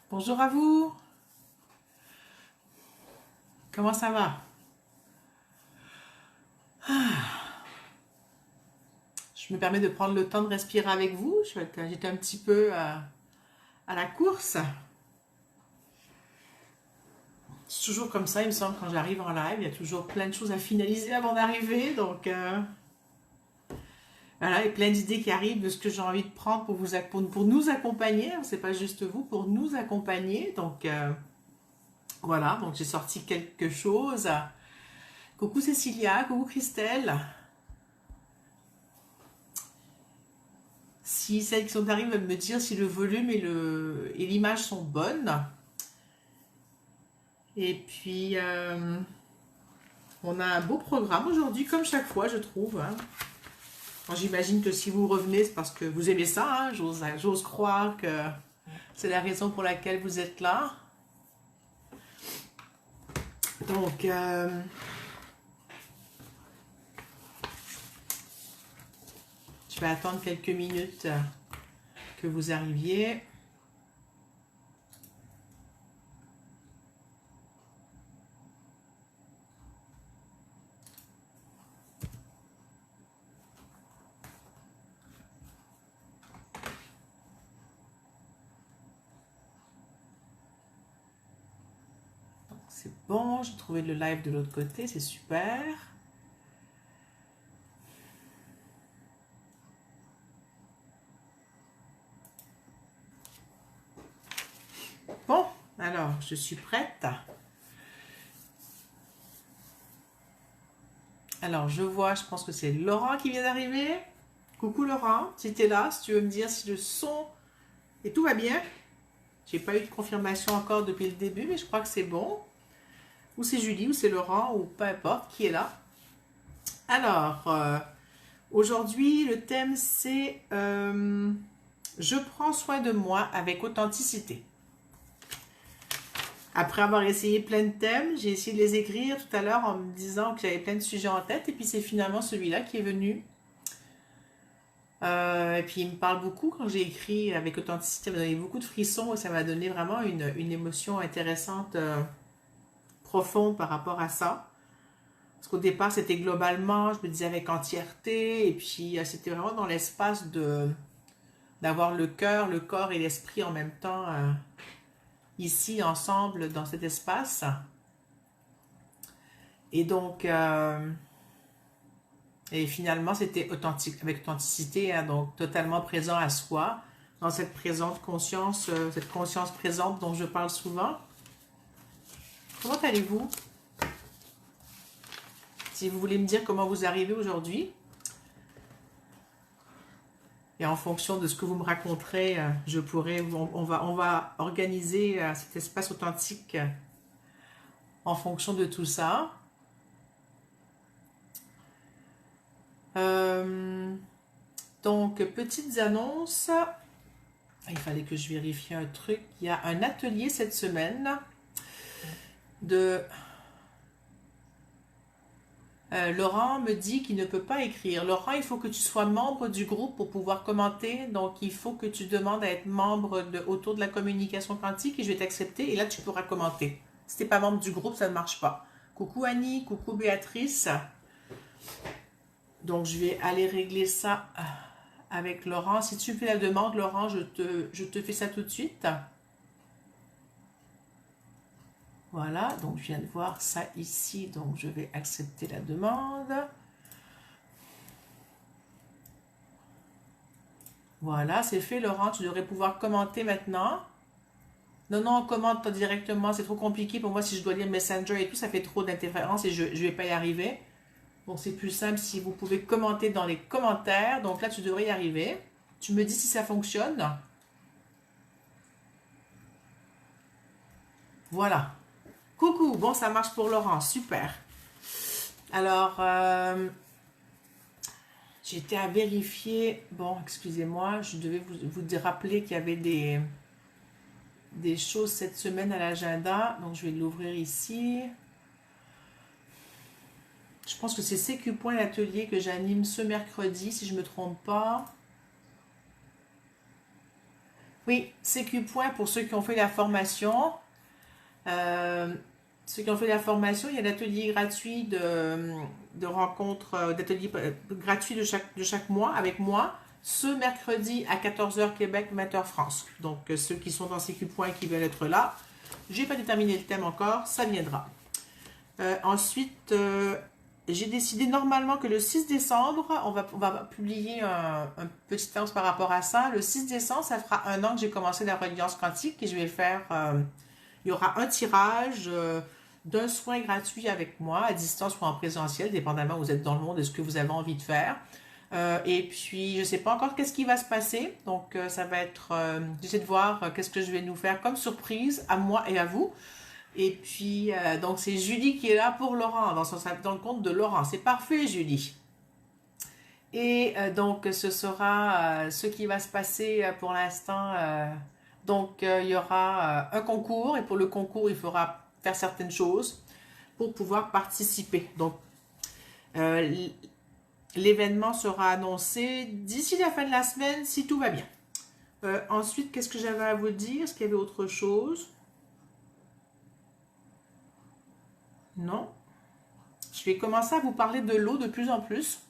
Bonjour à vous, comment ça va? Je me permets de prendre le temps de respirer avec vous. J'étais un petit peu à la course. C'est toujours comme ça, il me semble, quand j'arrive en live, il y a toujours plein de choses à finaliser avant d'arriver. Donc voilà, et plein d'idées qui arrivent de ce que j'ai envie de prendre pour nous accompagner. C'est pas juste vous, pour nous accompagner. Donc voilà, donc j'ai sorti quelque chose. Coucou Cécilia, coucou Christelle. Si celles qui sont arrivées veulent me dire si le volume et l'image sont bonnes. Et puis, on a un beau programme aujourd'hui, comme chaque fois, je trouve, hein. J'imagine que si vous revenez, c'est parce que vous aimez ça, hein. J'ose croire que c'est la raison pour laquelle vous êtes là. Donc, je vais attendre quelques minutes que vous arriviez. C'est bon, j'ai trouvé le live de l'autre côté, c'est super. Bon, alors, je suis prête. Alors, je vois, je pense que c'est Laurent qui vient d'arriver. Coucou Laurent, si tu es là, si tu veux me dire si le son et tout va bien. J'ai pas eu de confirmation encore depuis le début, mais je crois que c'est bon. Ou c'est Julie, ou c'est Laurent, ou peu importe qui est là. Alors, aujourd'hui, le thème c'est je prends soin de moi avec authenticité. Après avoir essayé plein de thèmes, j'ai essayé de les écrire tout à l'heure en me disant que j'avais plein de sujets en tête, et puis c'est finalement celui-là qui est venu. Et puis il me parle beaucoup quand j'ai écrit avec authenticité, ça m'a donné beaucoup de frissons et ça m'a donné vraiment une émotion intéressante, profonde par rapport à ça. Parce qu'au départ c'était globalement, je me disais avec entièreté, et puis c'était vraiment dans l'espace d'avoir le cœur, le corps et l'esprit en même temps ici ensemble dans cet espace. Et donc, et finalement c'était authentique, avec authenticité, hein, donc totalement présent à soi, dans cette présente conscience, cette conscience présente dont je parle souvent. Comment allez-vous? Si vous voulez me dire comment vous arrivez aujourd'hui, et en fonction de ce que vous me raconterez, je pourrais, on va organiser cet espace authentique en fonction de tout ça. Donc, petites annonces. Il fallait que je vérifie un truc. Il y a un atelier cette semaine de... Laurent me dit qu'il ne peut pas écrire. Laurent, il faut que tu sois membre du groupe pour pouvoir commenter. Donc, il faut que tu demandes à être membre autour de la communication quantique et je vais t'accepter. Et là, tu pourras commenter. Si tu n'es pas membre du groupe, ça ne marche pas. Coucou Annie, coucou Béatrice. Donc, je vais aller régler ça avec Laurent. Si tu me fais la demande, Laurent, je te fais ça tout de suite. Voilà, donc je viens de voir ça ici, donc je vais accepter la demande. Voilà, c'est fait Laurent, tu devrais pouvoir commenter maintenant. Non, non, commente directement, c'est trop compliqué pour moi si je dois lire Messenger et tout, ça fait trop d'interférences et je ne vais pas y arriver. Donc c'est plus simple si vous pouvez commenter dans les commentaires. Donc là, tu devrais y arriver. Tu me dis si ça fonctionne. Voilà. Coucou, bon, ça marche pour Laurent, super. Alors, j'étais à vérifier, bon, excusez-moi, je devais vous rappeler qu'il y avait des choses cette semaine à l'agenda, donc je vais l'ouvrir ici. Je pense que c'est CQ Point l'atelier que j'anime ce mercredi, si je ne me trompe pas. Oui, CQ Point pour ceux qui ont fait la formation. Ceux qui ont fait la formation, il y a l'atelier gratuit de rencontre, d'atelier gratuit de chaque mois avec moi, ce mercredi à 14h Québec, 20h France. Donc, ceux qui sont dans CQ Point qui veulent être là, j'ai pas déterminé le thème encore, ça viendra. Ensuite, j'ai décidé normalement que le 6 décembre, on va publier un petit annonce par rapport à ça. Le 6 décembre, ça fera un an que j'ai commencé la reliance quantique et je vais faire, il y aura un tirage d'un soin gratuit avec moi, à distance ou en présentiel, dépendamment où vous êtes dans le monde et ce que vous avez envie de faire. Et puis, je ne sais pas encore qu'est-ce qui va se passer. Donc, ça va être, j'essaie de voir qu'est-ce que je vais nous faire comme surprise à moi et à vous. Et puis, donc, c'est Julie qui est là pour Laurent, dans le compte de Laurent. C'est parfait, Julie. Et donc, ce sera ce qui va se passer pour l'instant. Donc, il y aura un concours. Et pour le concours, il faudra faire certaines choses pour pouvoir participer. Donc, l'événement sera annoncé d'ici la fin de la semaine, si tout va bien. Ensuite, qu'est-ce que j'avais à vous dire? Est-ce qu'il y avait autre chose? Non. Je vais commencer à vous parler de l'eau de plus en plus.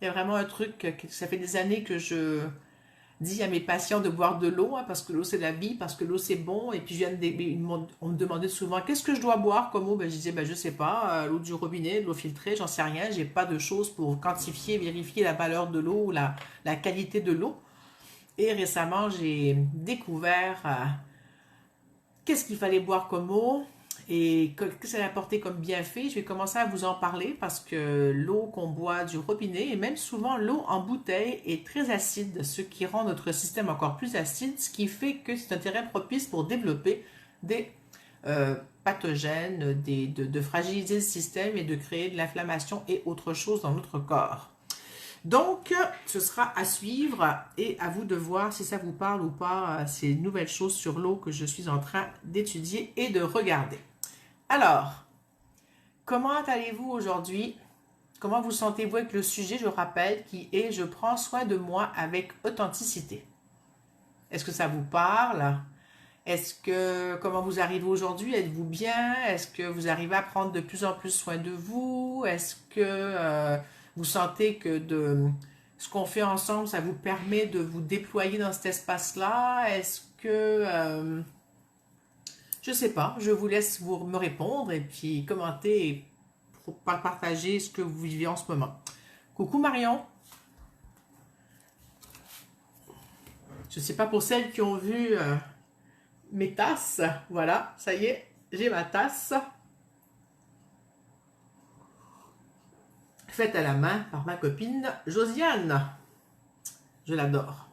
Il y a vraiment un truc, ça fait des années que je dis à mes patients de boire de l'eau, hein, parce que l'eau c'est la vie, parce que l'eau c'est bon. Et puis on me demandait souvent, qu'est-ce que je dois boire comme eau? Ben, je disais, ben, je sais pas, l'eau du robinet, l'eau filtrée, j'en sais rien. J'ai pas de choses pour quantifier, vérifier la valeur de l'eau ou la qualité de l'eau. Et récemment, j'ai découvert qu'est-ce qu'il fallait boire comme eau et que ça a apporté comme bienfait. Je vais commencer à vous en parler parce que l'eau qu'on boit du robinet et même souvent l'eau en bouteille est très acide, ce qui rend notre système encore plus acide, ce qui fait que c'est un terrain propice pour développer des pathogènes, de fragiliser le système et de créer de l'inflammation et autre chose dans notre corps. Donc, ce sera à suivre et à vous de voir si ça vous parle ou pas, ces nouvelles choses sur l'eau que je suis en train d'étudier et de regarder. Alors, comment allez-vous aujourd'hui? Comment vous sentez-vous avec le sujet, je rappelle, qui est « Je prends soin de moi avec authenticité ». Est-ce que ça vous parle? Comment vous arrivez aujourd'hui? Êtes-vous bien? Est-ce que vous arrivez à prendre de plus en plus soin de vous? Est-ce que vous sentez que ce qu'on fait ensemble, ça vous permet de vous déployer dans cet espace-là? Est-ce que... je sais pas, je vous laisse me répondre et puis commenter et partager ce que vous vivez en ce moment. Coucou Marion. Je sais pas pour celles qui ont vu mes tasses. Voilà, ça y est, j'ai ma tasse. Faite à la main par ma copine Josiane. Je l'adore.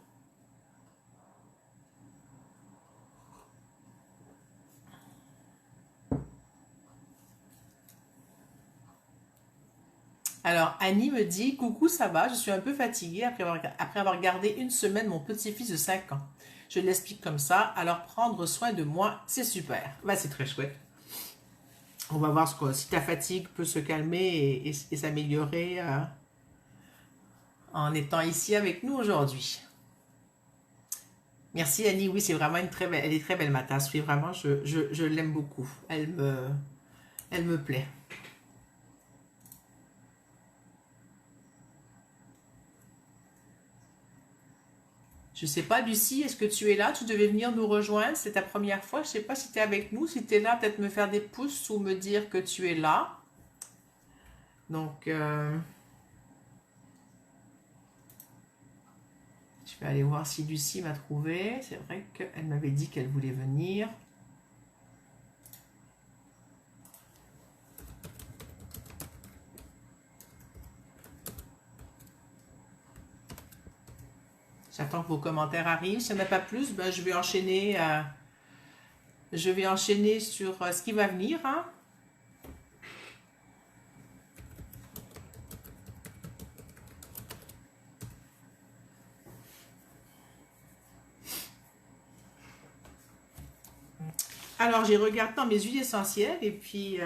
Alors, Annie me dit, coucou, ça va, je suis un peu fatiguée après avoir gardé une semaine mon petit-fils de 5 ans. Je l'explique comme ça, alors prendre soin de moi, c'est super. Bah, c'est très chouette. On va voir si ta fatigue peut se calmer et s'améliorer en étant ici avec nous aujourd'hui. Merci Annie, oui, c'est vraiment elle est très belle ma tasse, oui, vraiment, je l'aime beaucoup. Elle me plaît. Je sais pas, Lucie, est-ce que tu es là? Tu devais venir nous rejoindre, c'est ta première fois. Je sais pas si tu es avec nous. Si tu es là, peut-être me faire des pouces ou me dire que tu es là. Donc, je vais aller voir si Lucie m'a trouvé. C'est vrai qu'elle m'avait dit qu'elle voulait venir. J'attends que vos commentaires arrivent. Si il n'y en a pas plus, ben, je vais enchaîner sur ce qui va venir. Hein. Alors, j'ai regardé dans mes huiles essentielles et puis...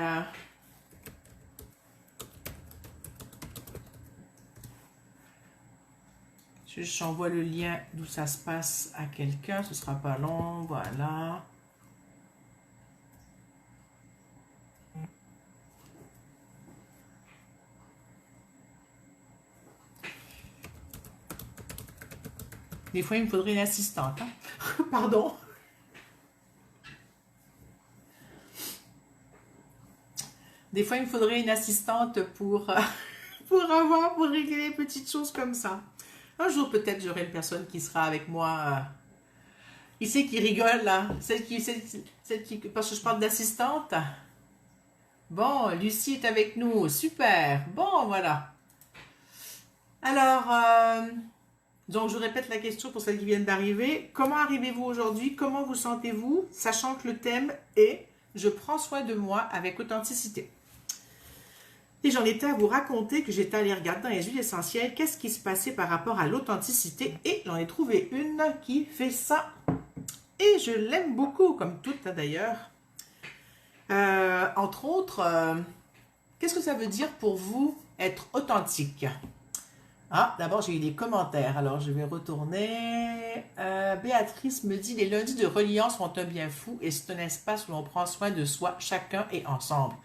je J'envoie le lien d'où ça se passe à quelqu'un. Ce sera pas long. Voilà. Des fois, il me faudrait une assistante. Hein. Pardon. Des fois, il me faudrait une assistante pour régler les petites choses comme ça. Un jour, peut-être, j'aurai une personne qui sera avec moi. Qui c'est qui rigole, là? Celle qui, parce que je parle d'assistante. Bon, Lucie est avec nous. Super. Bon, voilà. Alors, donc je répète la question pour celles qui viennent d'arriver. Comment arrivez-vous aujourd'hui? Comment vous sentez-vous? Sachant que le thème est « Je prends soin de moi avec authenticité ». Et j'en étais à vous raconter que j'étais allée regarder dans les huiles essentielles qu'est-ce qui se passait par rapport à l'authenticité. Et j'en ai trouvé une qui fait ça. Et je l'aime beaucoup, comme toutes d'ailleurs. Entre autres, qu'est-ce que ça veut dire pour vous être authentique? Ah, d'abord j'ai eu des commentaires, alors je vais retourner. Béatrice me dit, les lundis de reliance sont un bien fou et c'est un espace où l'on prend soin de soi, chacun et ensemble.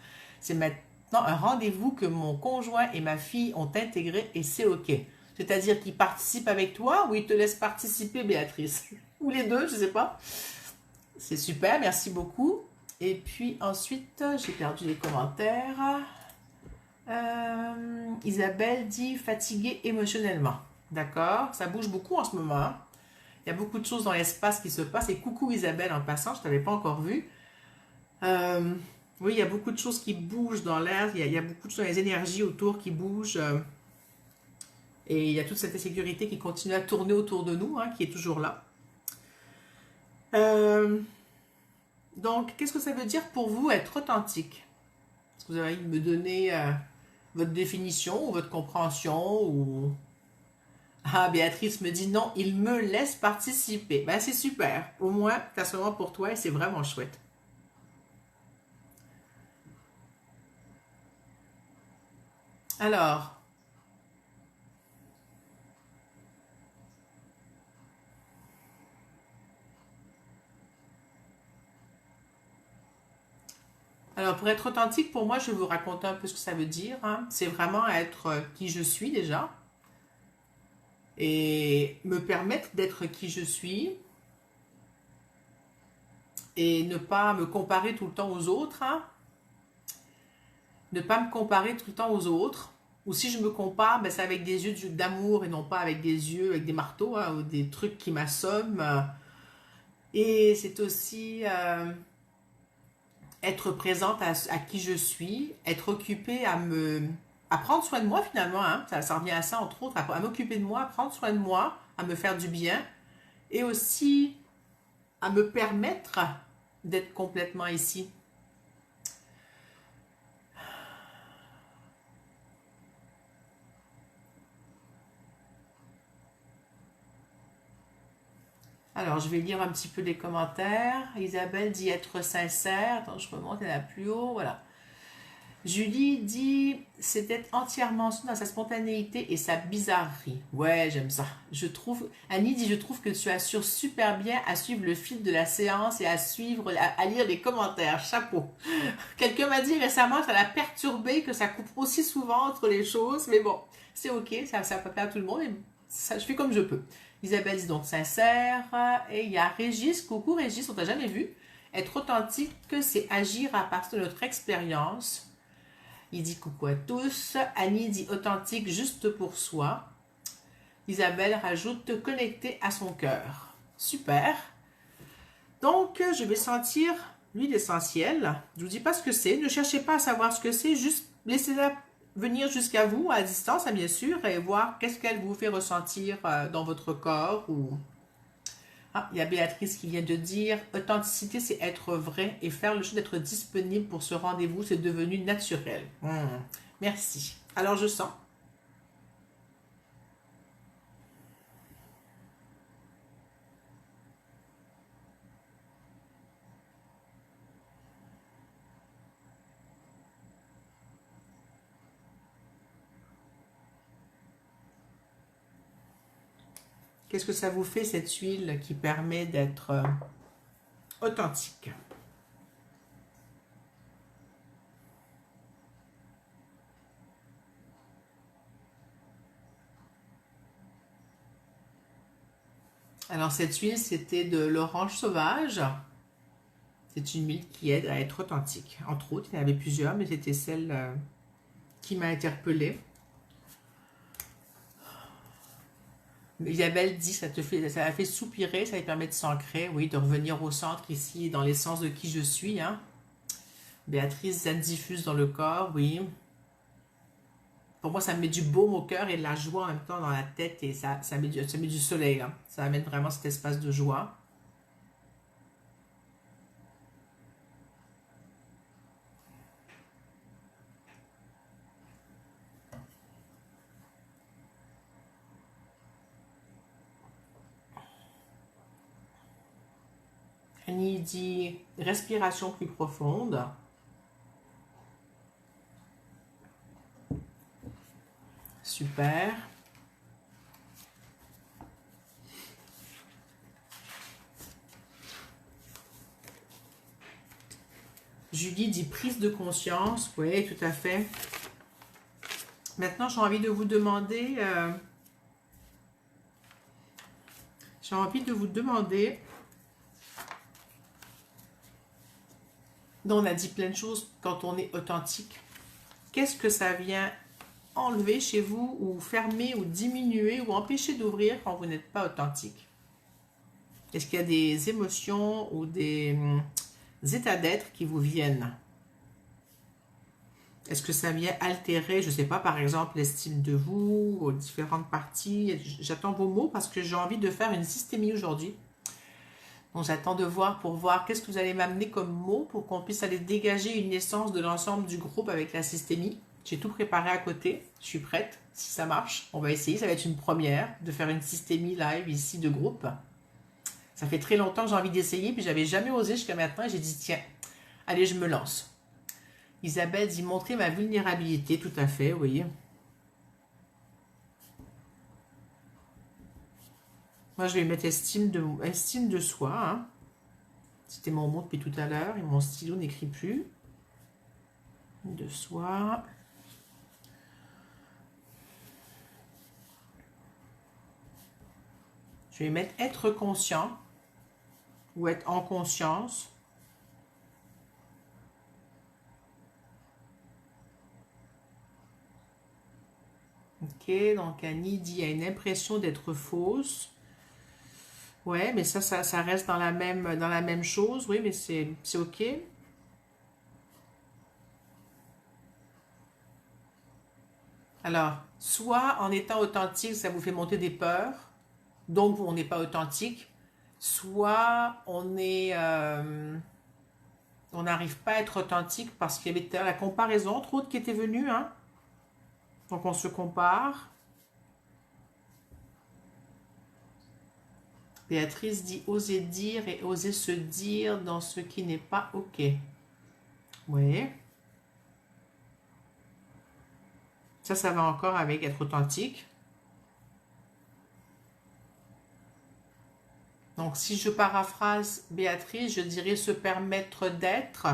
C'est maintenant un rendez-vous que mon conjoint et ma fille ont intégré et c'est ok. C'est-à-dire qu'ils participent avec toi ou ils te laissent participer, Béatrice? Ou les deux, je sais pas. C'est super, merci beaucoup. Et puis ensuite, j'ai perdu les commentaires. Isabelle dit fatiguée émotionnellement. D'accord, ça bouge beaucoup en ce moment. Il y a beaucoup de choses dans l'espace qui se passent. Et coucou Isabelle en passant, je ne t'avais pas encore vu. Oui, il y a beaucoup de choses qui bougent dans l'air. Il y a beaucoup de choses, les énergies autour qui bougent. Et il y a toute cette insécurité qui continue à tourner autour de nous, hein, qui est toujours là. Donc, qu'est-ce que ça veut dire pour vous être authentique? Est-ce que vous avez envie de me donner votre définition ou votre compréhension ou... Ah, Béatrice me dit non, il me laisse participer. Ben, c'est super. Au moins, tu as ce moment pour toi et c'est vraiment chouette. Alors, pour être authentique, pour moi, je vais vous raconter un peu ce que ça veut dire. Hein. C'est vraiment être qui je suis déjà et me permettre d'être qui je suis et ne pas me comparer tout le temps aux autres. Hein. Ne pas me comparer tout le temps aux autres. Ou si je me compare, ben, c'est avec des yeux d'amour et non pas avec des yeux, avec des marteaux hein, ou des trucs qui m'assomment. Et c'est aussi être présente à qui je suis, être occupée à prendre soin de moi finalement. Hein, ça revient à ça entre autres, à m'occuper de moi, à prendre soin de moi, à me faire du bien et aussi à me permettre d'être complètement ici. Alors, je vais lire un petit peu les commentaires. Isabelle dit être sincère. Attends, je remonte, elle est plus haut. Voilà. Julie dit c'est être entièrement dans sa spontanéité et sa bizarrerie. Ouais, j'aime ça. Je trouve. Annie dit je trouve que tu assures super bien à suivre le fil de la séance et à lire les commentaires. Chapeau. Quelqu'un m'a dit récemment que ça l'a perturbé, que ça coupe aussi souvent entre les choses. Mais bon, c'est ok, ça va pas plaire à tout le monde. Et ça, je fais comme je peux. Isabelle dit donc sincère. Et il y a Régis. Coucou Régis, on t'a jamais vu. Être authentique, c'est agir à partir de notre expérience. Il dit coucou à tous. Annie dit authentique juste pour soi. Isabelle rajoute connecté à son cœur. Super. Donc, je vais sentir l'huile essentielle. Je ne vous dis pas ce que c'est. Ne cherchez pas à savoir ce que c'est. Juste laissez-la venir jusqu'à vous, à distance, bien sûr, et voir qu'est-ce qu'elle vous fait ressentir dans votre corps. Ah, il y a Béatrice qui vient de dire « Authenticité, c'est être vrai et faire le choix d'être disponible pour ce rendez-vous, c'est devenu naturel. Merci. Alors, je sens. Qu'est-ce que ça vous fait, cette huile qui permet d'être authentique? Alors, cette huile, c'était de l'orange sauvage. C'est une huile qui aide à être authentique. Entre autres, il y en avait plusieurs, mais c'était celle qui m'a interpellée. Isabelle dit ça la fait soupirer, ça lui permet de s'ancrer, oui, de revenir au centre ici, dans l'essence de qui je suis. Hein. Béatrice, ça diffuse dans le corps, oui. Pour moi, ça me met du baume au cœur et de la joie en même temps dans la tête et ça met du soleil. Hein. Ça amène vraiment cet espace de joie. Annie dit respiration plus profonde. Super. Julie dit prise de conscience. Oui, tout à fait. Maintenant, j'ai envie de vous demander... Donc, on a dit plein de choses quand on est authentique. Qu'est-ce que ça vient enlever chez vous ou fermer ou diminuer ou empêcher d'ouvrir quand vous n'êtes pas authentique? Est-ce qu'il y a des émotions ou des états d'être qui vous viennent? Est-ce que ça vient altérer, je ne sais pas, par exemple, l'estime de vous, aux différentes parties? J'attends vos mots parce que j'ai envie de faire une systémie aujourd'hui. Donc j'attends de voir pour voir qu'est-ce que vous allez m'amener comme mots pour qu'on puisse aller dégager une essence de l'ensemble du groupe avec la systémie. J'ai tout préparé à côté, je suis prête. Si ça marche, on va essayer. Ça va être une première de faire une systémie live ici de groupe. Ça fait très longtemps que j'ai envie d'essayer, puis j'avais jamais osé jusqu'à maintenant. Et j'ai dit tiens, allez, je me lance. Isabelle dit montrer ma vulnérabilité, tout à fait, oui. Moi, je vais mettre estime de soi. Hein. C'était mon mot depuis tout à l'heure et mon stylo n'écrit plus. De soi. Je vais mettre être conscient ou être en conscience. Ok, donc Annie dit, il y a une impression d'être fausse. Ouais, mais ça reste dans la même chose. Oui, mais c'est ok. Alors, soit en étant authentique, ça vous fait monter des peurs, donc on n'est pas authentique. Soit on est, on n'arrive pas à être authentique parce qu'il y avait la comparaison, entre autres, qui était venue. Hein. Donc on se compare. Béatrice dit oser dire et oser se dire dans ce qui n'est pas ok. Oui. Ça va encore avec être authentique. Donc si je paraphrase Béatrice, je dirais se permettre d'être.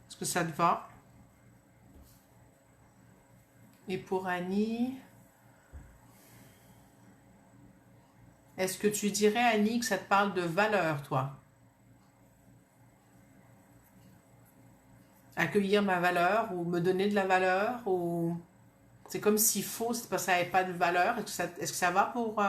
Est-ce que ça te va? Et pour Annie... Est-ce que tu dirais, Annie, que ça te parle de valeur, toi? Accueillir ma valeur ou me donner de la valeur ou... C'est comme si faux, c'est parce que ça n'avait pas de valeur. Est-ce que ça va pour...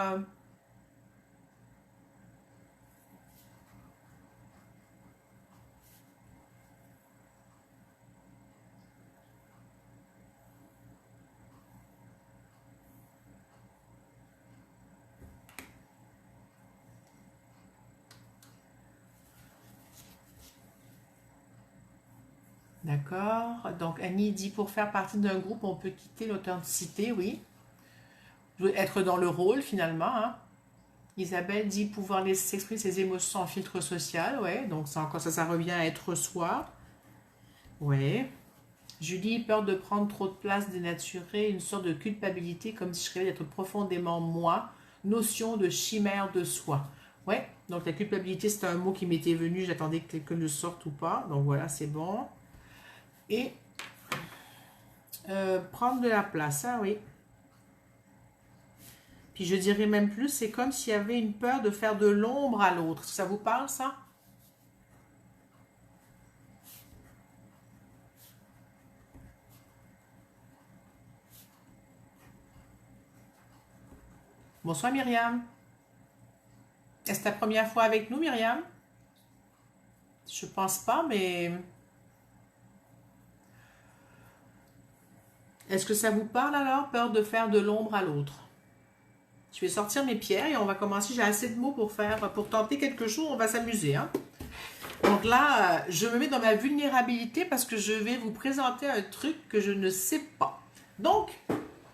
D'accord. Donc Annie dit, pour faire partie d'un groupe, on peut quitter l'authenticité, oui. Être dans le rôle, finalement. Hein. Isabelle dit, pouvoir laisser s'exprimer ses émotions sans filtre social, ouais. Donc ça revient à être soi. Ouais. Julie, peur de prendre trop de place dénaturée, une sorte de culpabilité, comme si je rêvais d'être profondément moi, notion de chimère de soi. Ouais, donc la culpabilité, c'était un mot qui m'était venu, j'attendais que quelqu'un le sorte ou pas, donc voilà, c'est bon. Et prendre de la place, ah oui. Puis je dirais même plus, c'est comme s'il y avait une peur de faire de l'ombre à l'autre. Ça vous parle, ça? Bonsoir Myriam. Est-ce ta première fois avec nous, Myriam? Je pense pas, mais... Est-ce que ça vous parle alors, peur de faire de l'ombre à l'autre? Je vais sortir mes pierres et on va commencer. J'ai assez de mots pour tenter quelque chose. On va s'amuser, hein? Donc là, je me mets dans ma vulnérabilité parce que je vais vous présenter un truc que je ne sais pas. Donc,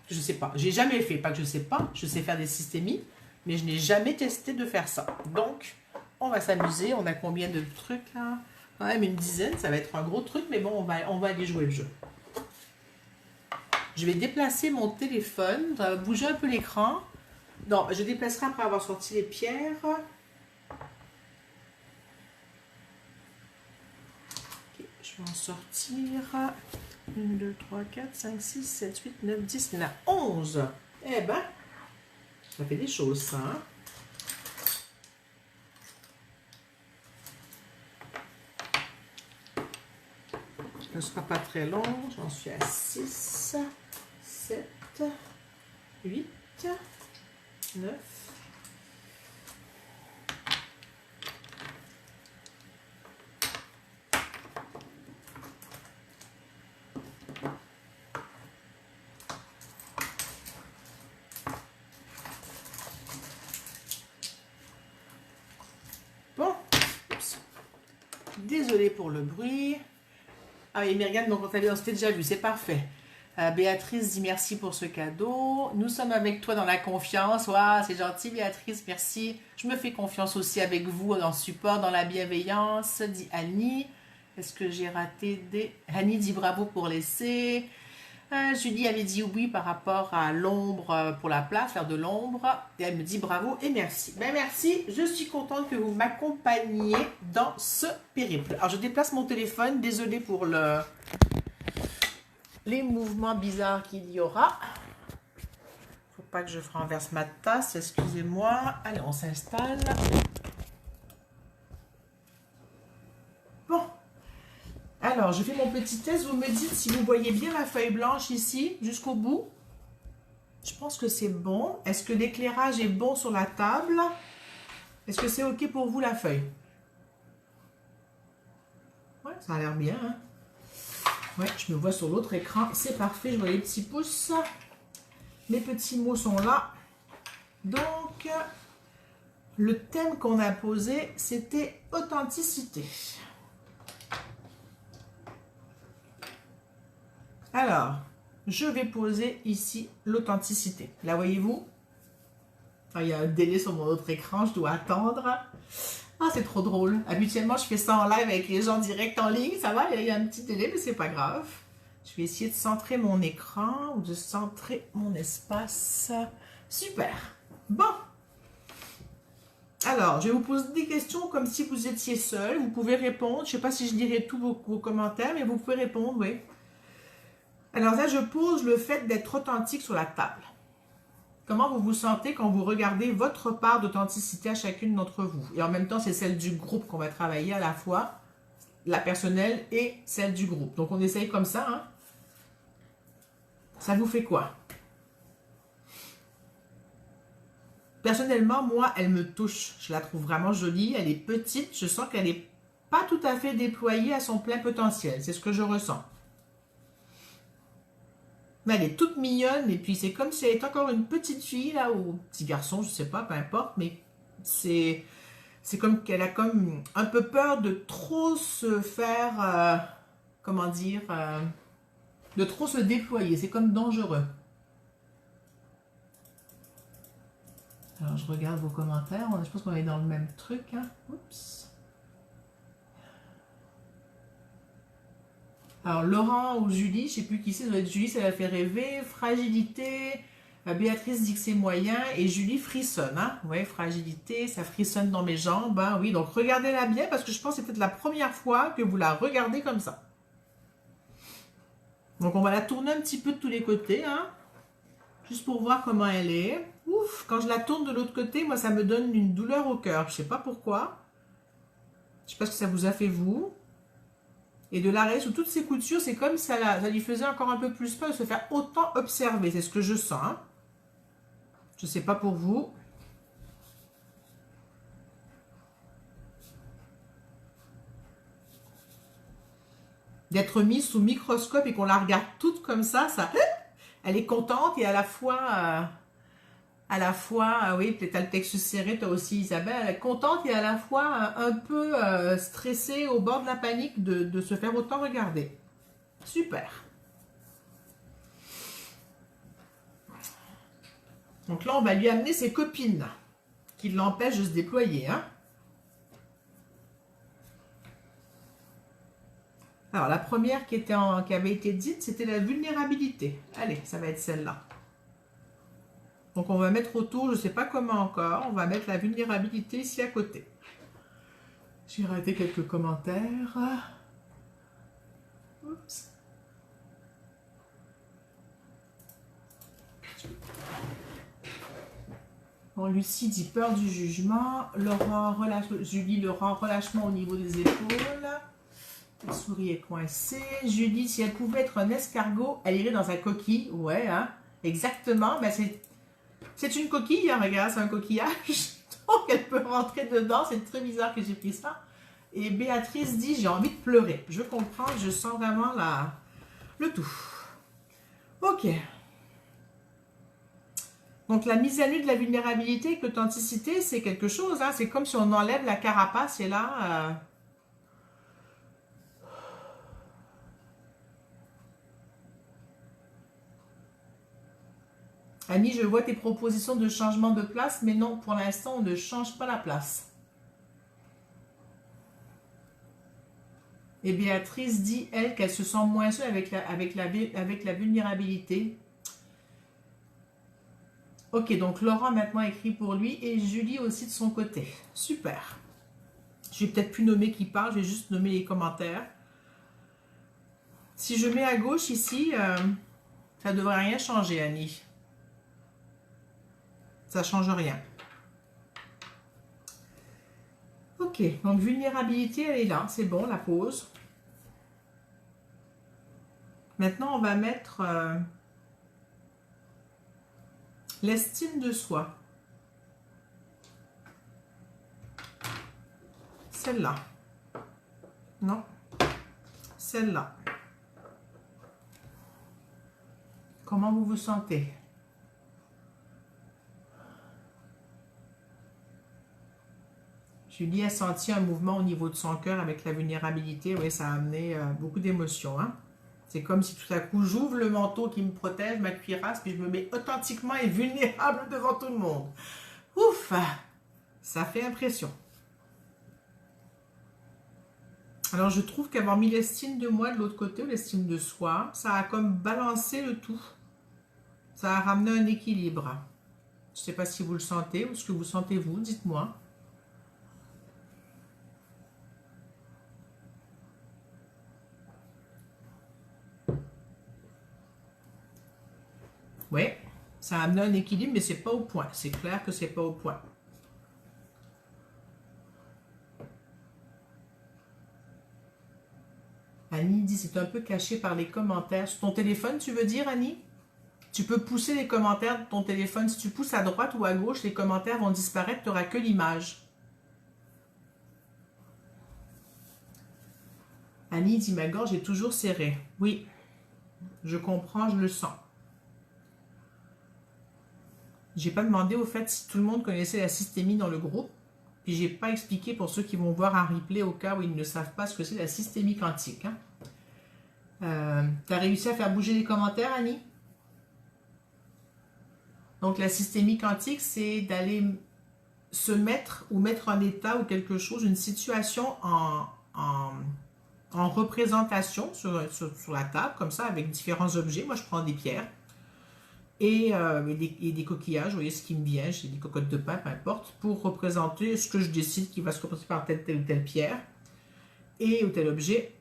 je sais pas. J'ai jamais fait. Pas que je sais pas. Je sais faire des systémies, mais je n'ai jamais testé de faire ça. Donc, on va s'amuser. On a combien de trucs là? Quand même une dizaine. Ça va être un gros truc, mais bon, on va aller jouer le jeu. Je vais déplacer mon téléphone, bouger un peu l'écran. Non, je déplacerai après avoir sorti les pierres. Okay, je vais en sortir. 1, 2, 3, 4, 5, 6, 7, 8, 9, 10, il y en a 11. Eh ben, ça fait des choses, ça. Hein? Ce ne sera pas très long. J'en suis à 6, 7, 8, 9. Bon. Oups. Désolée pour le bruit. Ah oui, Myriam, donc on s'était déjà vu, c'est parfait. Béatrice dit merci pour ce cadeau. Nous sommes avec toi dans la confiance. Waouh, c'est gentil, Béatrice, merci. Je me fais confiance aussi avec vous dans le support, dans la bienveillance, dit Annie. Est-ce que j'ai raté des... Annie dit bravo pour l'essai. Julie avait dit oui par rapport à l'ombre pour la place, faire de l'ombre. Et elle me dit bravo et merci. Ben merci, je suis contente que vous m'accompagniez dans ce périple. Alors je déplace mon téléphone, désolée pour les mouvements bizarres qu'il y aura. Faut pas que je renverse ma tasse, excusez-moi. Allez, on s'installe. Bon. Alors, je fais mon petit test. Vous me dites si vous voyez bien la feuille blanche ici, jusqu'au bout. Je pense que c'est bon. Est-ce que l'éclairage est bon sur la table? Est-ce que c'est OK pour vous, la feuille? Ouais, ça a l'air bien. Hein? Ouais, je me vois sur l'autre écran. C'est parfait. Je vois les petits pouces. Mes petits mots sont là. Donc, le thème qu'on a posé, c'était authenticité. Alors, je vais poser ici l'authenticité. Là, voyez-vous? Il y a un délai sur mon autre écran, je dois attendre. Ah, c'est trop drôle. Habituellement, je fais ça en live avec les gens direct en ligne. Ça va, il y a un petit délai, mais c'est pas grave. Je vais essayer de centrer mon écran ou de centrer mon espace. Super. Bon. Alors, je vais vous poser des questions comme si vous étiez seul. Vous pouvez répondre. Je ne sais pas si je lirai tous vos commentaires, mais vous pouvez répondre, oui. Alors là, je pose le fait d'être authentique sur la table. Comment vous vous sentez quand vous regardez votre part d'authenticité à chacune d'entre vous? Et en même temps, c'est celle du groupe qu'on va travailler à la fois, la personnelle et celle du groupe. Donc, on essaye comme ça. Hein? Ça vous fait quoi? Personnellement, moi, elle me touche. Je la trouve vraiment jolie. Elle est petite. Je sens qu'elle n'est pas tout à fait déployée à son plein potentiel. C'est ce que je ressens. Mais elle est toute mignonne. Et puis, c'est comme si elle était encore une petite fille, là, ou petit garçon, je ne sais pas, peu importe. Mais c'est comme qu'elle a comme un peu peur de trop se faire, comment dire, de trop se déployer. C'est comme dangereux. Alors, je regarde vos commentaires. Je pense qu'on est dans le même truc. Hein. Oups. Alors, Laurent ou Julie, je ne sais plus qui c'est, ça doit être Julie, ça l'a fait rêver. Fragilité, Béatrice dit que c'est moyen et Julie frissonne. Hein? Oui, fragilité, ça frissonne dans mes jambes. Hein? Oui, donc regardez-la bien parce que je pense que c'est peut-être la première fois que vous la regardez comme ça. Donc, on va la tourner un petit peu de tous les côtés, hein? Juste pour voir comment elle est. Ouf, quand je la tourne de l'autre côté, moi, ça me donne une douleur au cœur. Je ne sais pas pourquoi. Je ne sais pas ce que ça vous a fait, vous. Et de l'arrêt sous toutes ces coutures, c'est comme si ça lui faisait encore un peu plus peur de se faire autant observer. C'est ce que je sens. Hein. Je ne sais pas pour vous. D'être mise sous microscope et qu'on la regarde toute comme ça, elle est contente et à la fois, oui, peut-être t'as le texte serré, toi aussi Isabelle, elle est contente et à la fois un peu stressée au bord de la panique de se faire autant regarder. Super. Donc là, on va lui amener ses copines qui l'empêchent de se déployer. Hein. Alors, la première qui avait été dite, c'était la vulnérabilité. Allez, ça va être celle-là. Donc, on va mettre autour, je ne sais pas comment encore, on va mettre la vulnérabilité ici à côté. J'ai raté quelques commentaires. Oups. Bon, Lucie dit peur du jugement. Laurent, Julie, Laurent, relâchement au niveau des épaules. La souris est coincée. Julie, si elle pouvait être un escargot, elle irait dans sa coquille. Ouais, hein, exactement. Ben, c'est une coquille, hein, regarde, c'est un coquillage. Donc, elle peut rentrer dedans. C'est très bizarre que j'ai pris ça. Et Béatrice dit, j'ai envie de pleurer. Je comprends, je sens vraiment le tout. Ok. Donc, la mise à nu de la vulnérabilité avec l'authenticité, c'est quelque chose. Hein? C'est comme si on enlève la carapace et là... Annie, je vois tes propositions de changement de place, mais non, pour l'instant, on ne change pas la place. Et Béatrice dit, elle, qu'elle se sent moins seule avec la vulnérabilité. Ok, donc Laurent maintenant écrit pour lui et Julie aussi de son côté. Super. Je vais peut-être plus nommer qui parle, je vais juste nommer les commentaires. Si je mets à gauche ici, ça ne devrait rien changer, Annie. Ça ne change rien. Ok, donc vulnérabilité, elle est là. C'est bon, la pause. Maintenant, on va mettre l'estime de soi. Celle-là. Non. Celle-là. Comment vous vous sentez? Julie a senti un mouvement au niveau de son cœur avec la vulnérabilité. Oui, ça a amené beaucoup d'émotions. Hein? C'est comme si tout à coup, j'ouvre le manteau qui me protège, ma cuirasse, puis je me mets authentiquement et vulnérable devant tout le monde. Ouf! Ça fait impression. Alors, je trouve qu'avoir mis l'estime de moi de l'autre côté, ou l'estime de soi, ça a comme balancé le tout. Ça a ramené un équilibre. Je ne sais pas si vous le sentez ou ce que vous sentez vous, dites-moi. Oui, ça a amené un équilibre, mais c'est pas au point. C'est clair que c'est pas au point. Annie dit c'est un peu caché par les commentaires. Sur ton téléphone, tu veux dire, Annie? Tu peux pousser les commentaires de ton téléphone. Si tu pousses à droite ou à gauche, les commentaires vont disparaître. Tu n'auras que l'image. Annie dit ma gorge est toujours serrée. Oui, je comprends, je le sens. J'ai pas demandé au fait si tout le monde connaissait la systémie dans le groupe. Puis j'ai pas expliqué pour ceux qui vont voir un replay au cas où ils ne savent pas ce que c'est la systémie quantique. Hein. Tu as réussi à faire bouger les commentaires, Annie? Donc la systémie quantique, c'est d'aller se mettre ou mettre un état ou quelque chose, une situation en représentation sur la table, comme ça, avec différents objets. Moi, je prends des pierres et des coquillages, vous voyez ce qui me vient, j'ai des cocottes de pain, peu importe, pour représenter ce que je décide qui va se représenter par telle ou telle pierre ou tel objet,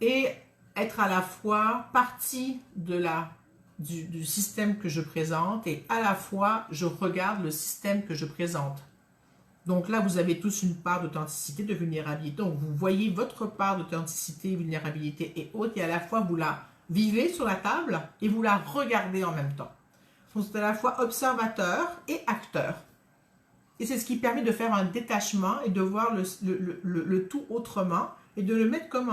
et être à la fois partie du système que je présente et à la fois je regarde le système que je présente. Donc là, vous avez tous une part d'authenticité, de vulnérabilité. Donc vous voyez votre part d'authenticité, vulnérabilité et autres, et à la fois vous la vivez sur la table et vous la regardez en même temps. Vous êtes à la fois observateur et acteur. Et c'est ce qui permet de faire un détachement et de voir le tout autrement et de le mettre comme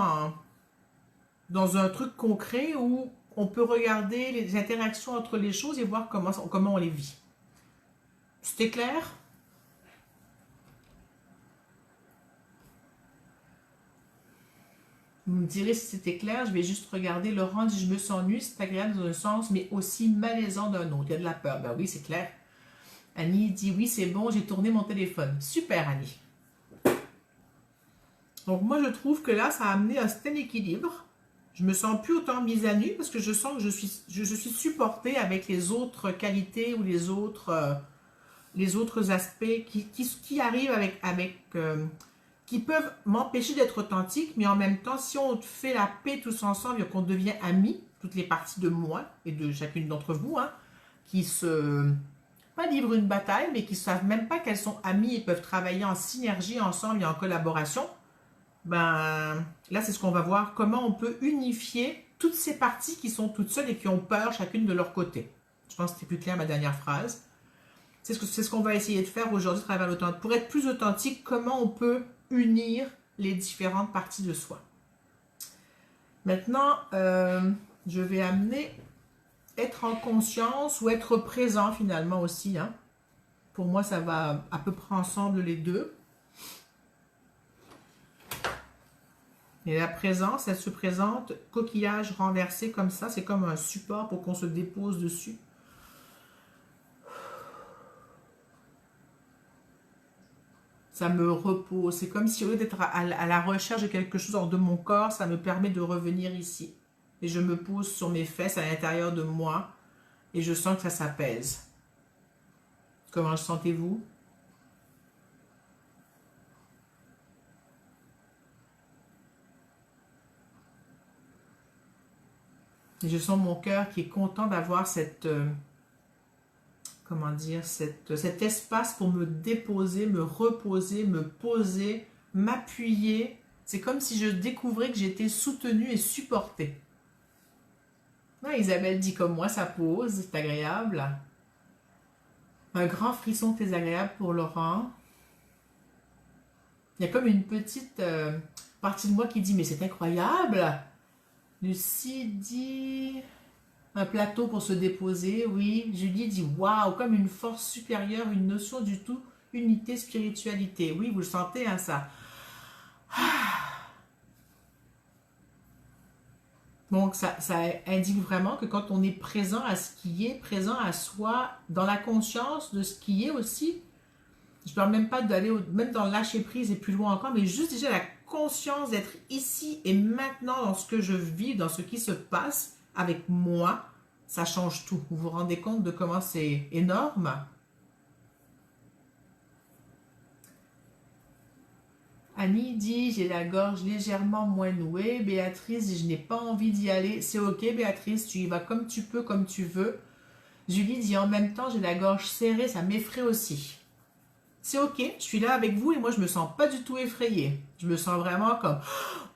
dans un truc concret où on peut regarder les interactions entre les choses et voir comment on les vit. C'était clair? Vous me direz si c'était clair, je vais juste regarder. Laurent dit, je me sens nue, c'est agréable dans un sens, mais aussi malaisant d'un autre. Il y a de la peur. Ben oui, c'est clair. Annie dit, oui, c'est bon, j'ai tourné mon téléphone. Super, Annie. Donc moi, je trouve que là, ça a amené un certain équilibre. Je me sens plus autant mise à nu parce que je sens que je suis supportée avec les autres qualités ou les autres aspects qui arrivent qui peuvent m'empêcher d'être authentique, mais en même temps, si on fait la paix tous ensemble et qu'on devient amis, toutes les parties de moi et de chacune d'entre vous, hein, qui pas livrent une bataille, mais qui ne savent même pas qu'elles sont amies et peuvent travailler en synergie ensemble et en collaboration, ben là, c'est ce qu'on va voir, comment on peut unifier toutes ces parties qui sont toutes seules et qui ont peur chacune de leur côté. Je pense que c'était plus clair ma dernière phrase. C'est ce qu'on va essayer de faire aujourd'hui à travers l'authentique. Pour être plus authentique, comment on peut unir les différentes parties de soi. Maintenant, je vais amener être en conscience ou être présent finalement aussi. Hein. Pour moi, ça va à peu près ensemble les deux. Et la présence, elle se présente coquillage renversé comme ça. C'est comme un support pour qu'on se dépose dessus. Ça me repose. C'est comme si au lieu d'être à la recherche de quelque chose hors de mon corps, ça me permet de revenir ici. Et je me pose sur mes fesses à l'intérieur de moi. Et je sens que ça s'apaise. Comment sentez-vous? Et je sens mon cœur qui est content d'avoir comment dire, cet espace pour me déposer, me reposer, me poser, m'appuyer. C'est comme si je découvrais que j'étais soutenue et supportée. Ouais, Isabelle dit comme moi, ça pose, c'est agréable. Un grand frisson très agréable pour Laurent. Il y a comme une petite partie de moi qui dit, mais c'est incroyable. Lucie dit... Un plateau pour se déposer, oui. Julie dit waouh, comme une force supérieure, une notion du tout, unité, spiritualité. Oui, vous le sentez, hein, ça. Donc, ça indique vraiment que quand on est présent à ce qui est, présent à soi, dans la conscience de ce qui est aussi, je ne parle même pas d'aller même dans le lâcher prise et plus loin encore, mais juste déjà la conscience d'être ici et maintenant dans ce que je vis, dans ce qui se passe avec moi, ça change tout. Vous vous rendez compte de comment c'est énorme? Annie dit, j'ai la gorge légèrement moins nouée. Béatrice dit, je n'ai pas envie d'y aller. C'est ok Béatrice, tu y vas comme tu peux, comme tu veux. Julie dit, en même temps, j'ai la gorge serrée, ça m'effraie aussi. C'est ok, je suis là avec vous et moi je me sens pas du tout effrayée. Je me sens vraiment comme...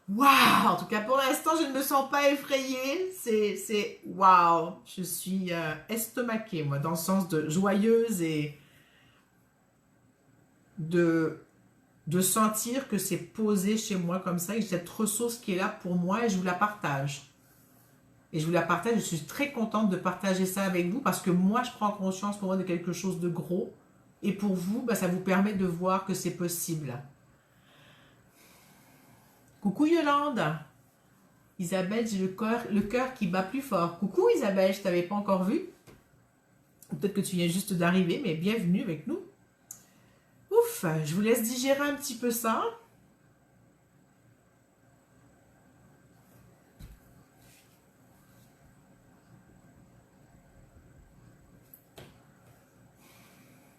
Waouh! En tout cas, pour l'instant, je ne me sens pas effrayée. C'est waouh! Je suis estomaquée, moi, dans le sens de joyeuse et de sentir que c'est posé chez moi comme ça et que j'ai cette ressource qui est là pour moi et je vous la partage. Et je vous la partage, je suis très contente de partager ça avec vous parce que moi, je prends conscience pour moi de quelque chose de gros et pour vous, bah, ça vous permet de voir que c'est possible. Coucou Yolande. Isabelle, j'ai le cœur qui bat plus fort. Coucou Isabelle, je ne t'avais pas encore vu. Peut-être que tu viens juste d'arriver, mais bienvenue avec nous. Ouf, je vous laisse digérer un petit peu ça.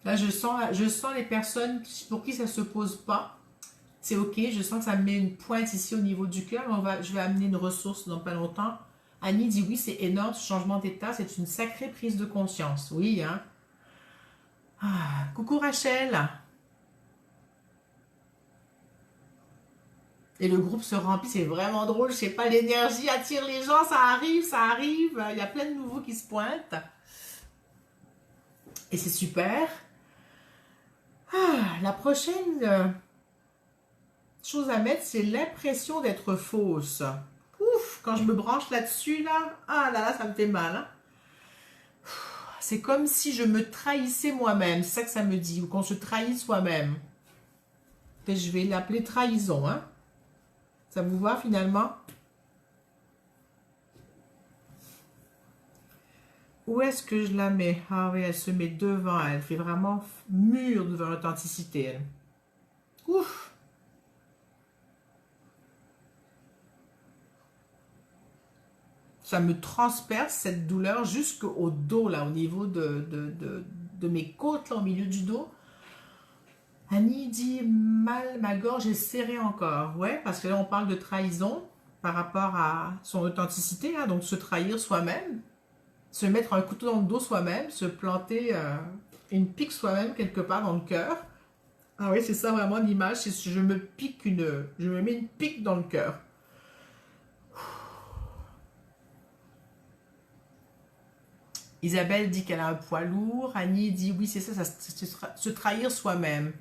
Là, je sens les personnes pour qui ça ne se pose pas. C'est ok, je sens que ça me met une pointe ici au niveau du cœur. Je vais amener une ressource dans pas longtemps. Annie dit oui, c'est énorme ce changement d'état, c'est une sacrée prise de conscience. Oui, hein. Ah, coucou Rachel. Et le groupe se remplit, c'est vraiment drôle. Je sais pas, l'énergie attire les gens, ça arrive, ça arrive. Il y a plein de nouveaux qui se pointent. Et c'est super. Ah, la prochaine chose à mettre, c'est l'impression d'être fausse. Ouf, quand je me branche là-dessus, là, ah là là, ça me fait mal. Hein. C'est comme si je me trahissais moi-même, c'est ça que ça me dit, ou qu'on se trahit soi-même. Je vais l'appeler trahison, hein. Ça vous va finalement? Où est-ce que je la mets? Ah oui, elle se met devant, elle fait vraiment mûre devant l'authenticité, elle. Ouf! Ça me transperce cette douleur jusqu'au dos, là, au niveau de mes côtes, là, au milieu du dos. Annie dit mal, ma gorge est serrée encore. Ouais, parce que là, on parle de trahison par rapport à son authenticité, hein, donc se trahir soi-même, se mettre un couteau dans le dos soi-même, se planter une pique soi-même quelque part dans le cœur. Ah oui, c'est ça vraiment l'image, c'est je me pique je me mets une pique dans le cœur. Isabelle dit qu'elle a un poids lourd. Annie dit oui, c'est ça, se trahir soi-même.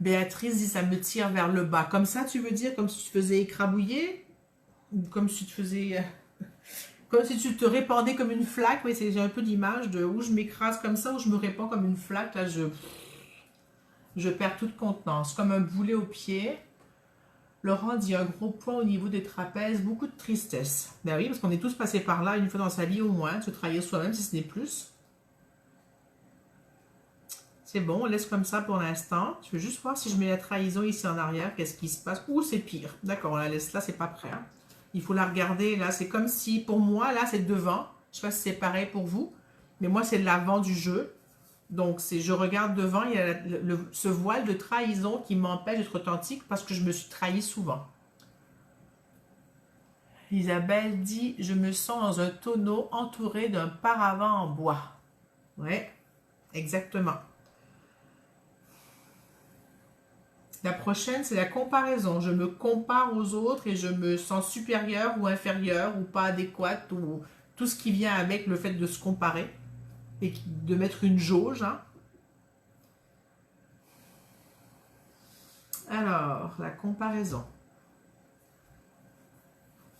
Béatrice dit ça me tire vers le bas. Comme ça, tu veux dire comme si tu faisais écrabouiller? Ou comme si tu faisais... comme si tu te répandais comme une flaque. Oui, j'ai un peu d'image de où je m'écrase comme ça, où je me répands comme une flaque. Là, je perds toute contenance. Comme un boulet au pied. Laurent dit un gros point au niveau des trapèzes, beaucoup de tristesse. Ben oui, parce qu'on est tous passés par là une fois dans sa vie au moins, se trahir soi-même si ce n'est plus. C'est bon, on laisse comme ça pour l'instant. Je veux juste voir si je mets la trahison ici en arrière, qu'est-ce qui se passe. Ouh, c'est pire. D'accord, on la laisse là, c'est pas prêt. Hein. Il faut la regarder là, c'est comme si, pour moi, là, c'est devant. Je sais pas si c'est pareil pour vous, mais moi, c'est l'avant du jeu. Donc, je regarde devant, il y a ce voile de trahison qui m'empêche d'être authentique parce que je me suis trahi souvent. Isabelle dit, je me sens dans un tonneau entouré d'un paravent en bois. Ouais, exactement. La prochaine, c'est la comparaison. Je me compare aux autres et je me sens supérieure ou inférieure ou pas adéquate ou tout ce qui vient avec le fait de se comparer et de mettre une jauge. Hein. Alors, la comparaison.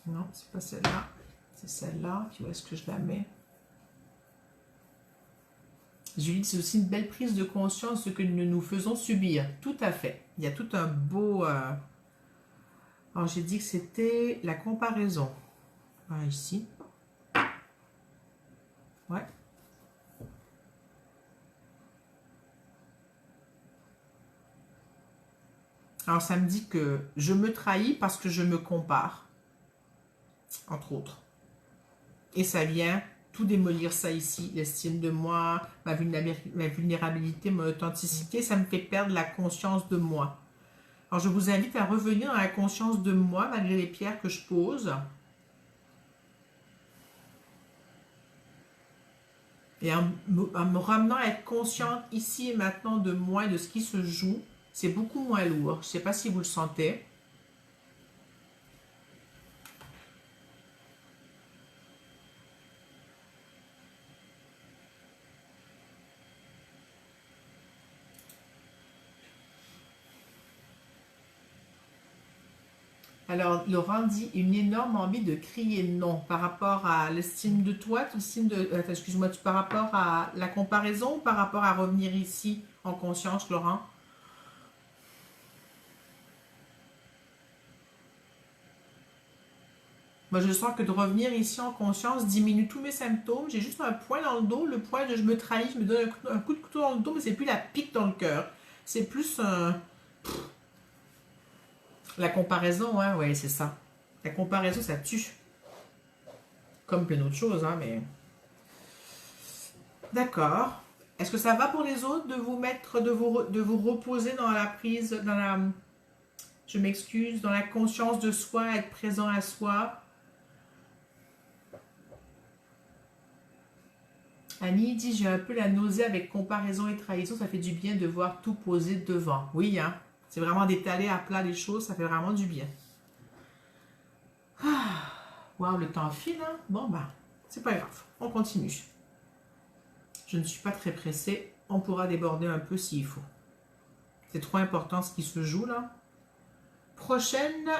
Non, c'est pas celle-là. C'est celle-là. Puis où est-ce que je la mets? Julie, c'est aussi une belle prise de conscience de ce que nous nous faisons subir. Tout à fait. Il y a tout un beau... Alors, j'ai dit que c'était la comparaison. Ah, ici. Ouais. Alors, ça me dit que je me trahis parce que je me compare. Entre autres. Et ça vient tout démolir ça ici. L'estime de moi, ma vulnérabilité, mon authenticité, ça me fait perdre la conscience de moi. Alors, je vous invite à revenir dans la conscience de moi, malgré les pierres que je pose. Et en me ramenant à être consciente ici et maintenant de moi et de ce qui se joue, c'est beaucoup moins lourd. Je ne sais pas si vous le sentez. Alors, Laurent dit une énorme envie de crier non par rapport à l'estime de toi, excuse-moi, par rapport à la comparaison ou par rapport à revenir ici en conscience, Laurent? Moi, je sens que de revenir ici en conscience diminue tous mes symptômes. J'ai juste un point dans le dos, le point de je me trahis, je me donne un coup de couteau dans le dos, mais c'est plus la pique dans le cœur. C'est plus la comparaison, hein, ouais, c'est ça. La comparaison, ça tue. Comme plein d'autres choses, hein, mais... D'accord. Est-ce que ça va pour les autres de vous mettre, de vous reposer dans la prise, dans la, je m'excuse, dans la conscience de soi, être présent à soi? Annie dit, j'ai un peu la nausée avec comparaison et trahison, ça fait du bien de voir tout posé devant. Oui, hein, c'est vraiment d'étaler à plat les choses, ça fait vraiment du bien. Waouh, le temps file, hein? Bon, bah, c'est pas grave, on continue. Je ne suis pas très pressée, on pourra déborder un peu s'il faut. C'est trop important ce qui se joue là. Prochaine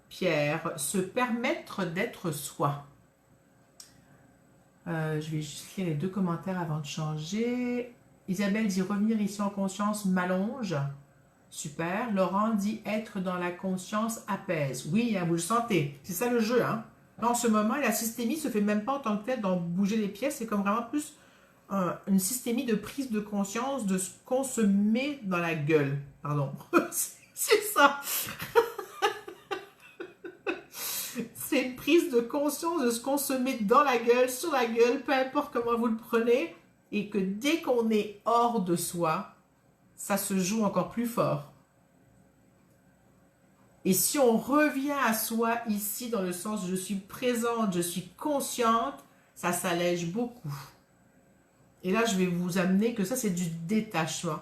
pierre, se permettre d'être soi. Je vais juste lire les 2 commentaires avant de changer. Isabelle dit revenir ici en conscience m'allonge. Super. Laurent dit être dans la conscience apaise. Oui, hein, vous le sentez. C'est ça le jeu. Hein. Là, en ce moment, la systémie se fait même pas en tant que telle dans bouger les pièces. C'est comme vraiment plus une systémie de prise de conscience de ce qu'on se met dans la gueule. Pardon. C'est ça. C'est une prise de conscience de ce qu'on se met dans la gueule, sur la gueule, peu importe comment vous le prenez. Et que dès qu'on est hors de soi, ça se joue encore plus fort. Et si on revient à soi ici, dans le sens je suis présente, je suis consciente, ça s'allège beaucoup. Et là, je vais vous amener que ça, c'est du détachement.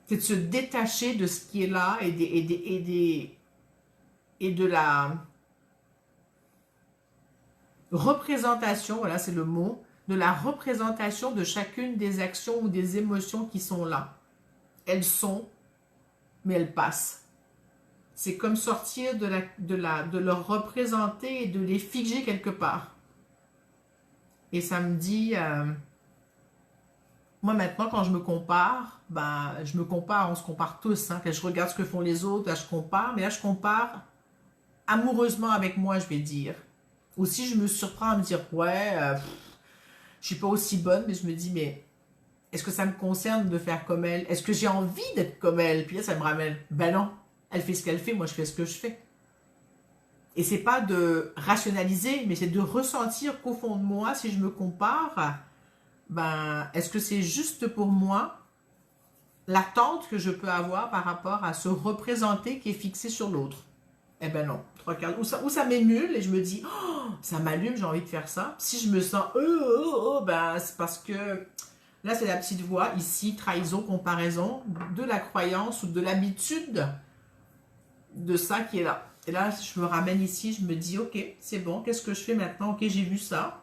C'est de se détacher de ce qui est là et de la représentation, voilà, c'est le mot, de la représentation de chacune des actions ou des émotions qui sont là. Elles sont, mais elles passent. C'est comme sortir de leur représenter et de les figer quelque part. Et ça me dit, moi maintenant quand je me compare, ben, je me compare, on se compare tous. Hein, quand je regarde ce que font les autres, là je compare, mais là je compare amoureusement avec moi, je vais dire. Aussi je me surprends à me dire, ouais, je suis pas aussi bonne, mais je me dis, mais est-ce que ça me concerne de faire comme elle? Est-ce que j'ai envie d'être comme elle? Puis là ça me ramène, ben non, elle fait ce qu'elle fait, moi je fais ce que je fais. Et c'est pas de rationaliser, mais c'est de ressentir qu'au fond de moi, si je me compare, ben, est-ce que c'est juste pour moi l'attente que je peux avoir par rapport à se représenter qui est fixée sur l'autre? Eh ben non, 3/4. Ou ça m'émule et je me dis, oh, ça m'allume, j'ai envie de faire ça. Si je me sens, ben, c'est parce que là, c'est la petite voix, ici, trahison, comparaison, de la croyance ou de l'habitude de ça qui est là. Et là, je me ramène ici, je me dis, ok, c'est bon, qu'est-ce que je fais maintenant? Ok, j'ai vu ça.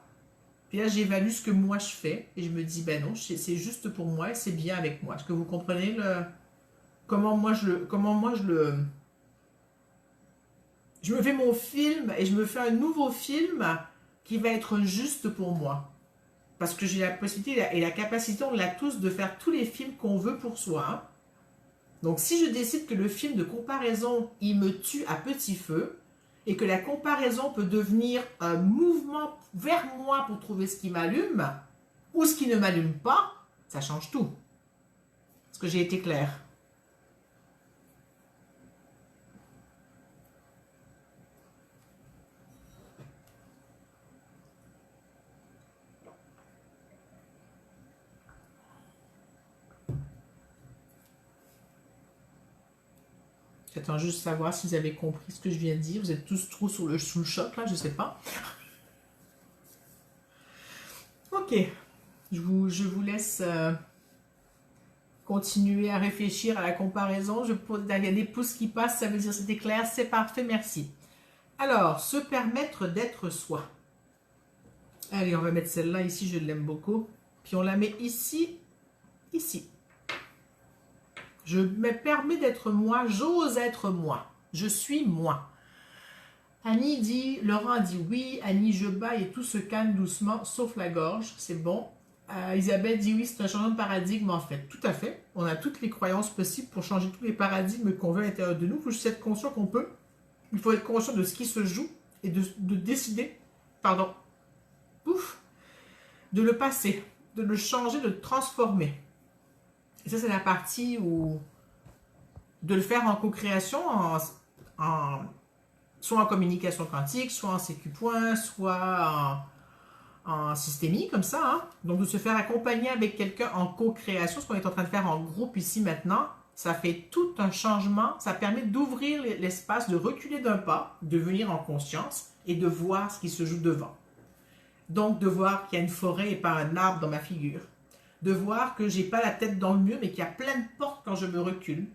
Puis là, j'évalue ce que moi je fais. Et je me dis, ben non, c'est juste pour moi et c'est bien avec moi. Est-ce que vous comprenez comment moi je me fais mon film et je me fais un nouveau film qui va être juste pour moi. Parce que j'ai la possibilité et la capacité, on l'a tous, de faire tous les films qu'on veut pour soi. Hein. Donc, si je décide que le film de comparaison, il me tue à petit feu, et que la comparaison peut devenir un mouvement vers moi pour trouver ce qui m'allume, ou ce qui ne m'allume pas, ça change tout. Est-ce que j'ai été claire? J'attends juste savoir si vous avez compris ce que je viens de dire. Vous êtes tous trop sous le choc, là, je sais pas. Ok. Je vous laisse continuer à réfléchir à la comparaison. Il y a des pouces qui passent, ça veut dire c'était clair, c'est parfait, merci. Alors, se permettre d'être soi. Allez, on va mettre celle-là ici, je l'aime beaucoup. Puis on la met ici, ici. Je me permets d'être moi, j'ose être moi. Je suis moi. Annie dit, Laurent dit oui, Annie je baille et tout se calme doucement, sauf la gorge, c'est bon. Isabelle dit oui, c'est un changement de paradigme en fait. Tout à fait. On a toutes les croyances possibles pour changer tous les paradigmes qu'on veut à l'intérieur de nous. Il faut juste être conscient qu'on peut. Il faut être conscient de ce qui se joue et de décider, pardon, ouf, de le passer, de le changer, de le transformer. Et ça, c'est la partie où de le faire en co-création, soit en communication quantique, soit en CQ point, soit en systémie, comme ça. Hein. Donc, de se faire accompagner avec quelqu'un en co-création, ce qu'on est en train de faire en groupe ici maintenant, ça fait tout un changement. Ça permet d'ouvrir l'espace, de reculer d'un pas, de venir en conscience et de voir ce qui se joue devant. Donc, de voir qu'il y a une forêt et pas un arbre dans ma figure. De voir que j'ai pas la tête dans le mur, mais qu'il y a plein de portes quand je me recule.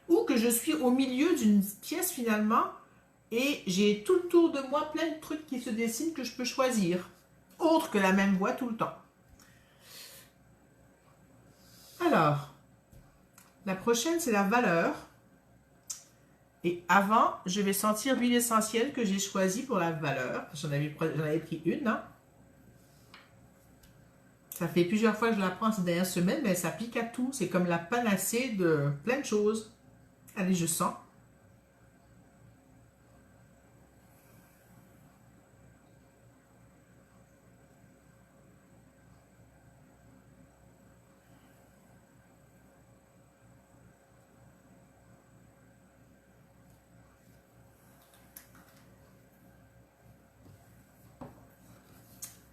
Ou que je suis au milieu d'une pièce finalement, et j'ai tout autour de moi plein de trucs qui se dessinent que je peux choisir. Autre que la même voie tout le temps. Alors, la prochaine, c'est la valeur. Et avant, je vais sentir l'huile essentielle que j'ai choisie pour la valeur. J'en avais pris une. Hein. Ça fait plusieurs fois que je la prends ces dernières semaines, mais ça pique à tout. C'est comme la panacée de plein de choses. Allez, je sens.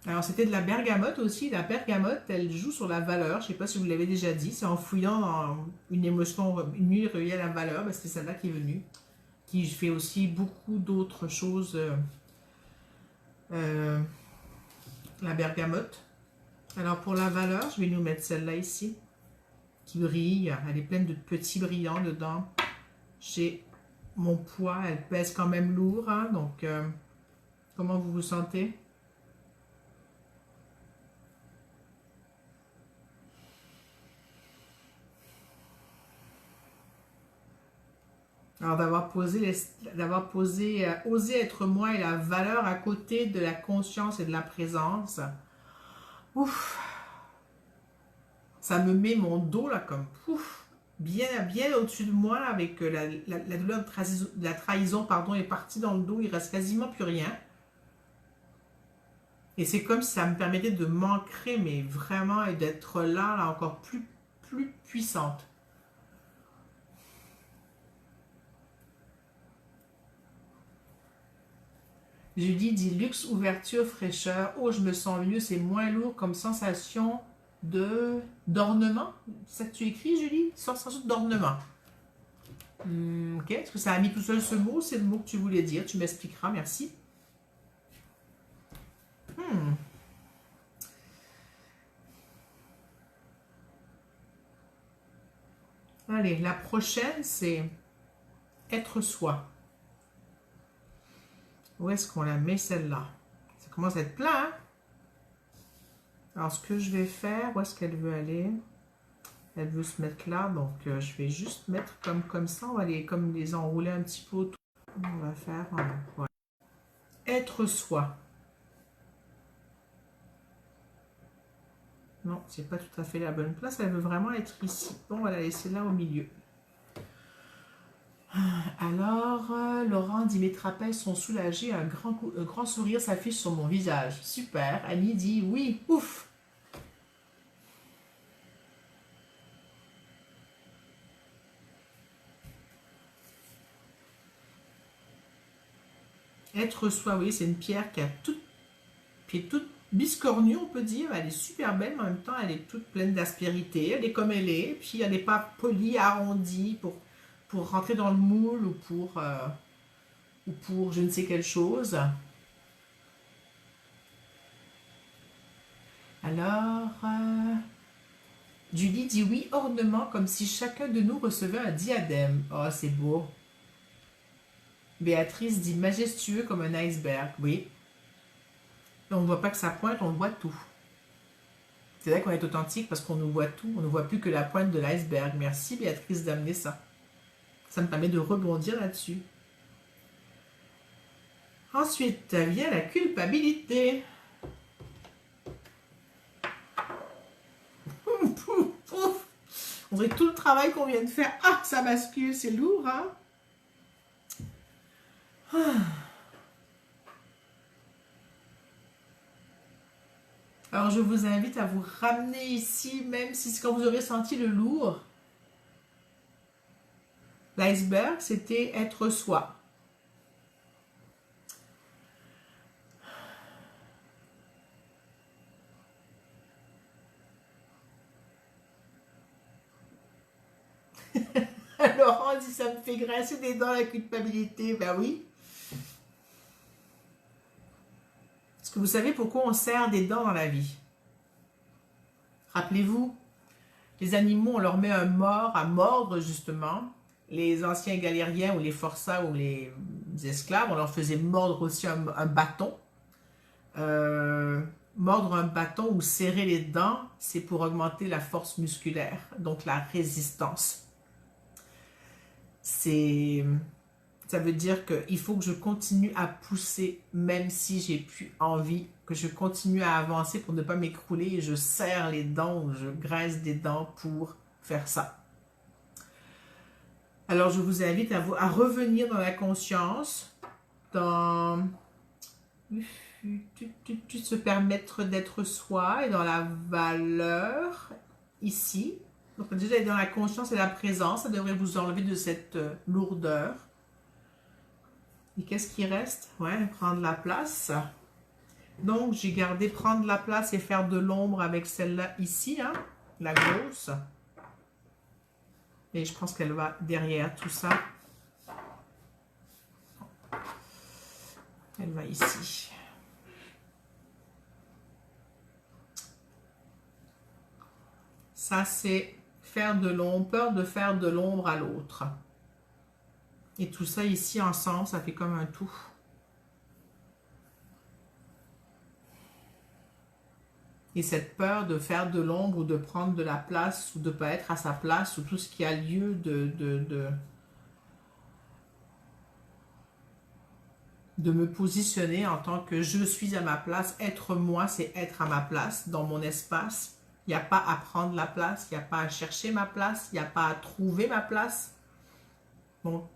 Alors, c'était de la bergamote aussi. La bergamote, elle joue sur la valeur. Je ne sais pas si vous l'avez déjà dit. C'est en fouillant dans une émotion, une huile reliée à la valeur. Ben, c'est celle-là qui est venue. Qui fait aussi beaucoup d'autres choses. La bergamote. Alors, pour la valeur, je vais nous mettre celle-là ici. Qui brille. Elle est pleine de petits brillants dedans. J'ai mon poids. Elle pèse quand même lourd. Hein, donc, comment vous vous sentez? Alors, osé être moi et la valeur à côté de la conscience et de la présence. Ouf! Ça me met mon dos là comme pouf! Bien au-dessus de moi là, avec la douleur de la trahison pardon, est partie dans le dos. Il reste quasiment plus rien. Et c'est comme si ça me permettait de m'ancrer, mais vraiment, et d'être là encore plus puissante. Julie dit luxe, ouverture, fraîcheur. Oh, je me sens mieux, c'est moins lourd comme sensation d'ornement. C'est ça que tu écris, Julie? Sensation d'ornement. Ok, est-ce que ça a mis tout seul ce mot? C'est le mot que tu voulais dire. Tu m'expliqueras, merci. Allez, la prochaine, c'est être soi. Où est-ce qu'on la met celle-là? Ça commence à être plein, hein? Alors, ce que je vais faire, où est-ce qu'elle veut aller? Elle veut se mettre là, donc je vais juste mettre comme ça. On va comme les enrouler un petit peu autour. On va faire, voilà. Être soi. Non, c'est pas tout à fait la bonne place. Elle veut vraiment être ici. Bon, on va la laisser là au milieu. Alors, Laurent dit, mes trapèzes sont soulagés, un grand sourire s'affiche sur mon visage. Super. Annie dit, oui, ouf. Être soi, oui, c'est une pierre qui est toute biscornue, on peut dire. Elle est super belle, mais en même temps, elle est toute pleine d'aspérité. Elle est comme elle est, puis elle n'est pas polie, arrondie pour rentrer dans le moule ou pour je ne sais quelle chose. Alors, Julie dit oui, ornement, comme si chacun de nous recevait un diadème. Oh, c'est beau. Béatrice dit majestueux comme un iceberg. Oui. Et on ne voit pas que ça pointe, on voit tout. C'est vrai qu'on est authentique parce qu'on nous voit tout. On ne voit plus que la pointe de l'iceberg. Merci Béatrice d'amener ça. Ça me permet de rebondir là-dessus. Ensuite vient la culpabilité. On dirait que tout le travail qu'on vient de faire. Ah, ça bascule, c'est lourd, hein? Alors, je vous invite à vous ramener ici, même si c'est quand vous aurez senti le lourd. L'iceberg, c'était être soi. Laurent dit ça me fait grincer des dents la culpabilité. Ben oui. Est-ce que vous savez pourquoi on serre des dents dans la vie? Rappelez-vous, les animaux, on leur met un mors à mordre justement. Les anciens galériens ou les forçats ou les esclaves, on leur faisait mordre aussi un bâton. Mordre un bâton ou serrer les dents, c'est pour augmenter la force musculaire, donc la résistance. Ça veut dire qu'il faut que je continue à pousser, même si j'ai plus envie, que je continue à avancer pour ne pas m'écrouler et je serre les dents ou je grince des dents pour faire ça. Alors, je vous invite à revenir dans la conscience, dans se permettre d'être soi et dans la valeur ici. Donc, déjà, dans la conscience et la présence, ça devrait vous enlever de cette lourdeur. Et qu'est-ce qui reste? Ouais, prendre la place. Donc, j'ai gardé prendre la place et faire de l'ombre avec celle-là ici, hein, la grosse. Et je pense qu'elle va derrière tout ça. Elle va ici. Ça, c'est faire de l'ombre, peur de faire de l'ombre à l'autre. Et tout ça ici ensemble, ça fait comme un tout. Et cette peur de faire de l'ombre ou de prendre de la place ou de ne pas être à sa place ou tout ce qui a lieu de me positionner en tant que je suis à ma place. Être moi, c'est être à ma place, dans mon espace. Il n'y a pas à prendre la place, il n'y a pas à chercher ma place, il n'y a pas à trouver ma place. Bon,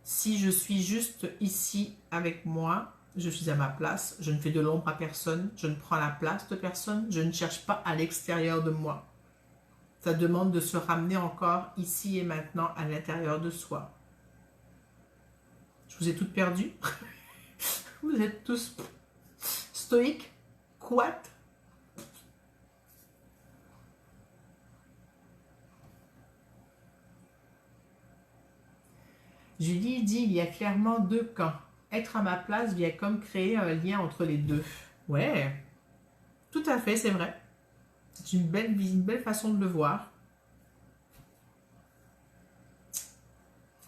si je suis juste ici avec moi, je suis à ma place, je ne fais de l'ombre à personne, je ne prends la place de personne, je ne cherche pas à l'extérieur de moi. Ça demande de se ramener encore ici et maintenant à l'intérieur de soi. Je vous ai toutes perdues. Vous êtes tous stoïques, quoi? Julie dit, il y a clairement deux camps. Être à ma place vient comme créer un lien entre les deux. Ouais, tout à fait, c'est vrai. C'est une belle façon de le voir.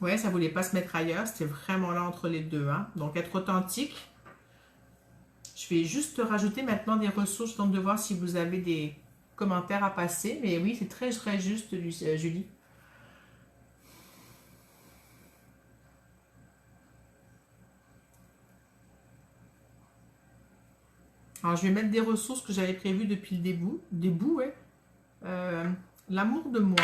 Ouais, ça voulait pas se mettre ailleurs, c'était vraiment là entre les deux. Hein. Donc, être authentique. Je vais juste rajouter maintenant des ressources, donc de voir si vous avez des commentaires à passer. Mais oui, c'est très, très juste, Julie. Alors, je vais mettre des ressources que j'avais prévues depuis le début, ouais. L'amour de moi.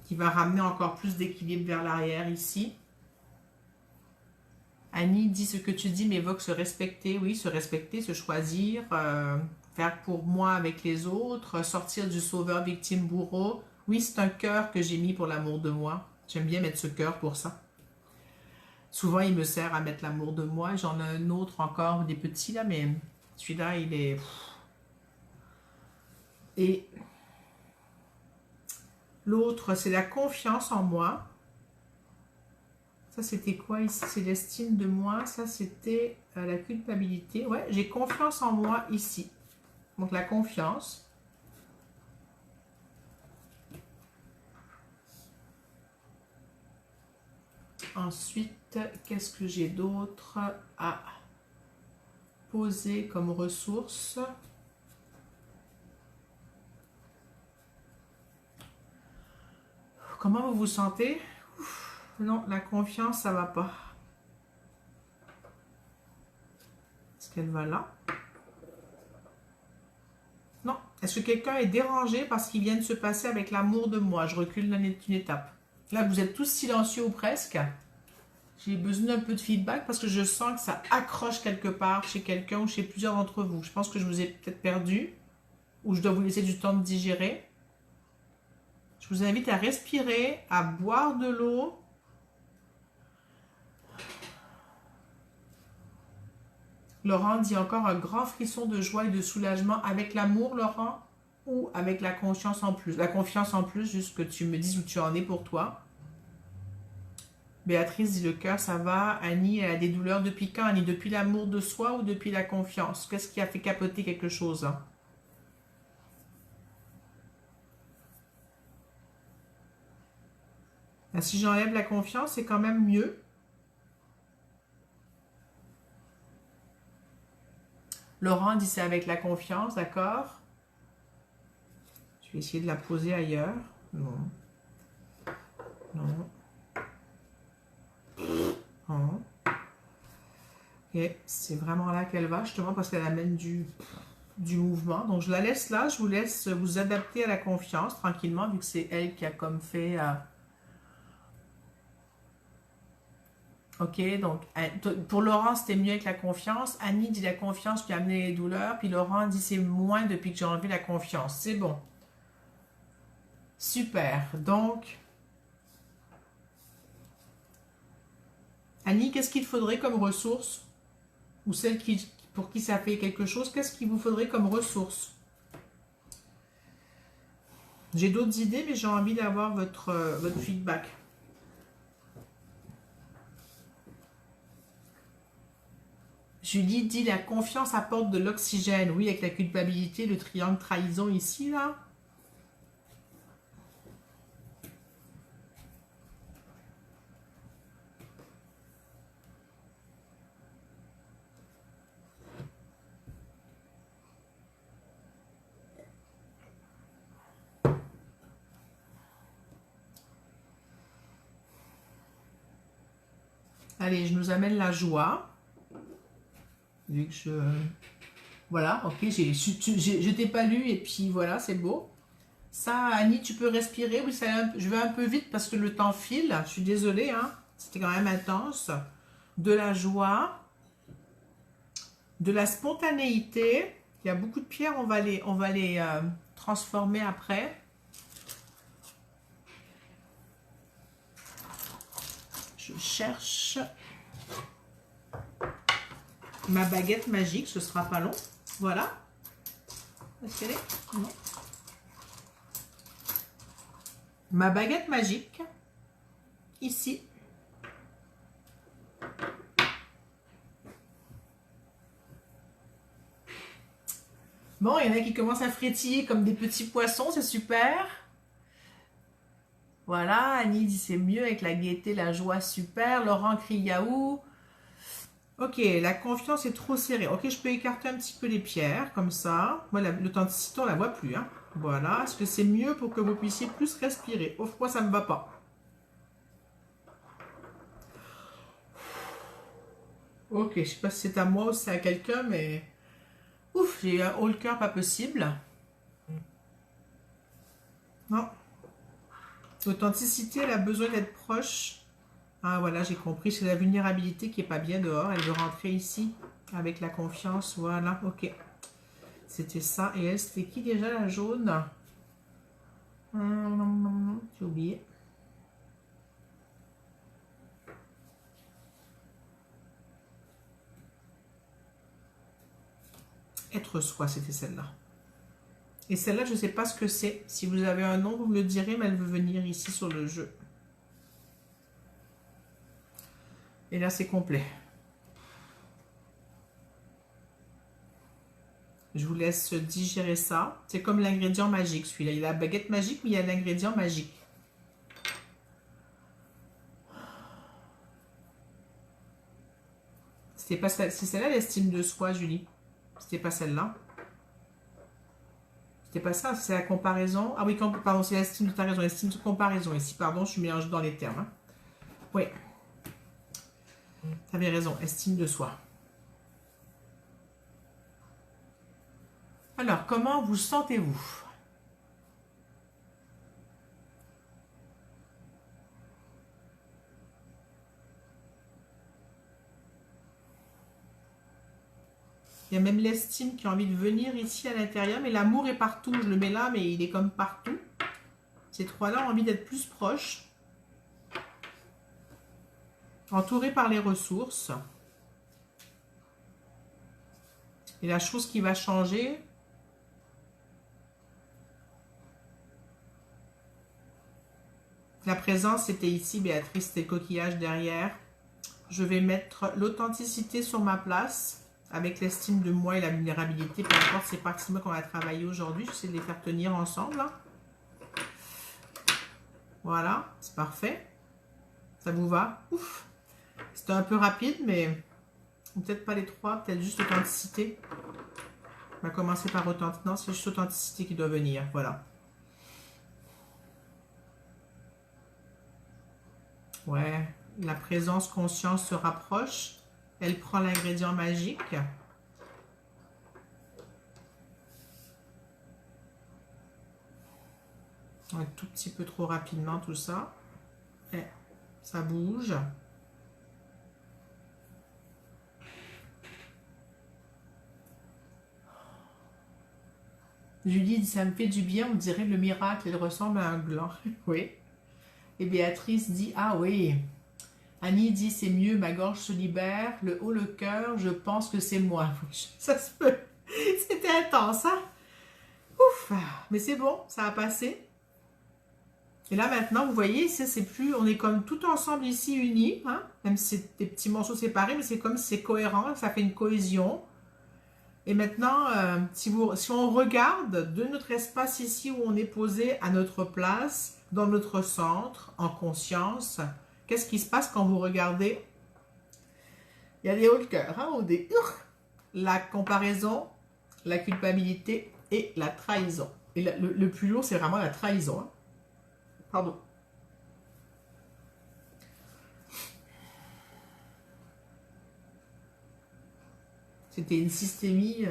Qui va ramener encore plus d'équilibre vers l'arrière ici. Annie dit ce que tu dis m'évoque se respecter. Oui, se respecter, se choisir, faire pour moi avec les autres, sortir du sauveur, victime, bourreau. Oui, c'est un cœur que j'ai mis pour l'amour de moi. J'aime bien mettre ce cœur pour ça. Souvent, il me sert à mettre l'amour de moi. J'en ai un autre encore, des petits là, mais celui-là, il est... Et l'autre, c'est la confiance en moi. Ça, c'était quoi ici? C'est l'estime de moi. Ça, c'était la culpabilité. Ouais, j'ai confiance en moi ici. Donc, la confiance. Ensuite, qu'est-ce que j'ai d'autre à poser comme ressource? Comment vous vous sentez? Non, la confiance, ça va pas. Est-ce qu'elle va là? Non. Est-ce que quelqu'un est dérangé parce qu'il vient de se passer avec l'amour de moi? Je recule d'une étape. Là, vous êtes tous silencieux ou presque. J'ai besoin d'un peu de feedback parce que je sens que ça accroche quelque part chez quelqu'un ou chez plusieurs d'entre vous. Je pense que je vous ai peut-être perdu ou je dois vous laisser du temps de digérer. Je vous invite à respirer, à boire de l'eau. Laurent dit encore un grand frisson de joie et de soulagement avec l'amour, Laurent, ou avec la confiance en plus. La confiance en plus, juste que tu me dises où tu en es pour toi. Béatrice dit le cœur, ça va. Annie, elle a des douleurs depuis quand, Annie? Depuis l'amour de soi ou depuis la confiance? Qu'est-ce qui a fait capoter quelque chose, hein? Ben, si j'enlève la confiance, c'est quand même mieux. Laurent dit c'est avec la confiance, d'accord? Je vais essayer de la poser ailleurs. Non. Non. Non. Et c'est vraiment là qu'elle va, justement, parce qu'elle amène du mouvement. Donc, je la laisse là. Je vous laisse vous adapter à la confiance, tranquillement, vu que c'est elle qui a comme fait... Ok, donc, pour Laurent, c'était mieux avec la confiance. Annie dit la confiance lui a amené les douleurs. Puis Laurent dit c'est moins depuis que j'ai enlevé la confiance. C'est bon. Super. Donc... Annie, qu'est-ce qu'il faudrait comme ressource? Ou celle pour qui ça fait quelque chose, qu'est-ce qu'il vous faudrait comme ressource? J'ai d'autres idées, mais j'ai envie d'avoir votre feedback. Julie dit la confiance apporte de l'oxygène. Oui, avec la culpabilité, le triangle trahison ici, là. Allez, je nous amène la joie. Vu que je... Voilà, ok, je t'ai pas lu et puis voilà, c'est beau. Ça, Annie, tu peux respirer. Oui, je vais un peu vite parce que le temps file. Je suis désolée, hein. C'était quand même intense. De la joie. De la spontanéité. Il y a beaucoup de pierres, on va les transformer après. Je cherche ma baguette magique, ce sera pas long. Voilà. Est-ce qu'elle est? Non. Ma baguette magique, ici. Bon, il y en a qui commencent à frétiller comme des petits poissons, c'est super. Voilà, Annie dit c'est mieux avec la gaieté, la joie, super. Laurent crie yaou. Ok, la confiance est trop serrée. Ok, je peux écarter un petit peu les pierres, comme ça. Moi, l'authenticité, on la voit plus. Hein. Voilà, est-ce que c'est mieux pour que vous puissiez plus respirer? Au froid, ça ne me va pas. Ok, je sais pas si c'est à moi ou si c'est à quelqu'un, mais... Ouf, j'ai un haut le cœur pas possible. Non. L'authenticité, elle a besoin d'être proche. Ah voilà, j'ai compris. C'est la vulnérabilité qui est pas bien dehors. Elle veut rentrer ici avec la confiance. Voilà, ok. C'était ça. Et elle, c'était qui déjà la jaune? J'ai oublié. Être soi, c'était celle-là. Et celle-là, je ne sais pas ce que c'est. Si vous avez un nom, vous me le direz, mais elle veut venir ici sur le jeu. Et là, c'est complet. Je vous laisse digérer ça. C'est comme l'ingrédient magique, celui-là. Il y a la baguette magique, mais il y a l'ingrédient magique. C'était pas celle-là. C'est celle-là l'estime de soi, Julie. C'était pas celle-là. C'était pas ça, c'est la comparaison. Ah oui, pardon, c'est l'estime de ta raison. L'estime de comparaison ici. Pardon, je suis mélangée dans les termes. Hein. Oui. Tu avais raison, estime de soi. Alors, comment vous sentez-vous? Il y a même l'estime qui a envie de venir ici à l'intérieur, mais l'amour est partout. Je le mets là, mais il est comme partout. Ces trois-là ont envie d'être plus proches. Entourés par les ressources. Et la chose qui va changer, la présence était ici, Béatrice, c'était le coquillage derrière. Je vais mettre l'authenticité sur ma place avec l'estime de moi et la vulnérabilité. Peu importe ces parties de moi qu'on va travailler aujourd'hui. J'essaie de les faire tenir ensemble. Hein. Voilà, c'est parfait. Ça vous va? Ouf! C'était un peu rapide, mais peut-être pas les trois, peut-être juste authenticité. On va commencer par authenticité. Non, c'est juste authenticité qui doit venir. Voilà. Ouais, la présence conscience se rapproche. Elle prend l'ingrédient magique. Un tout petit peu trop rapidement tout ça. Et ça bouge. Julie dit, ça me fait du bien, on dirait le miracle, elle ressemble à un gland. Oui. Et Béatrice dit, ah oui. Annie dit, c'est mieux, ma gorge se libère, le haut, le cœur, je pense que c'est moi. Ça se peut. C'était intense, hein? Ouf! Mais c'est bon, ça a passé. Et là, maintenant, vous voyez, c'est plus, on est comme tout ensemble ici, unis, hein? Même si c'est des petits morceaux séparés, mais c'est comme si c'est cohérent, ça fait une cohésion. Et maintenant, si on regarde de notre espace ici où on est posé à notre place, dans notre centre, en conscience, qu'est-ce qui se passe quand vous regardez? Il y a des hauts de cœur, hein, ou des la comparaison, la culpabilité et la trahison. Et le plus lourd, c'est vraiment la trahison. Hein. Pardon. C'était une systémie...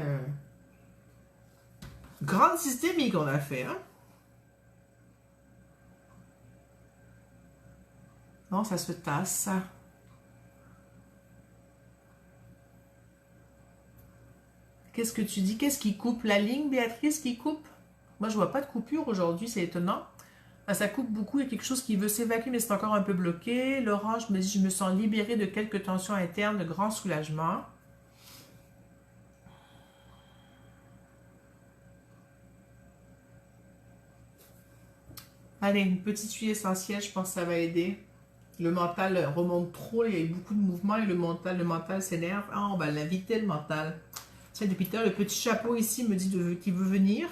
grande systémie qu'on a fait. Hein. Non, ça se tasse. Qu'est-ce que tu dis? Qu'est-ce qui coupe la ligne, Béatrice, qui coupe? Moi, je vois pas de coupure aujourd'hui, c'est étonnant. Ça coupe beaucoup, il y a quelque chose qui veut s'évacuer, mais c'est encore un peu bloqué. L'orange me dit, je me sens libérée de quelques tensions internes, de grand soulagement. Allez, une petite huile essentielle, je pense que ça va aider. Le mental remonte trop, il y a eu beaucoup de mouvements et le mental s'énerve. Ah, on va l'inviter, le mental. Tiens, depuis tout à l'heure, le petit chapeau ici me dit qu'il veut venir.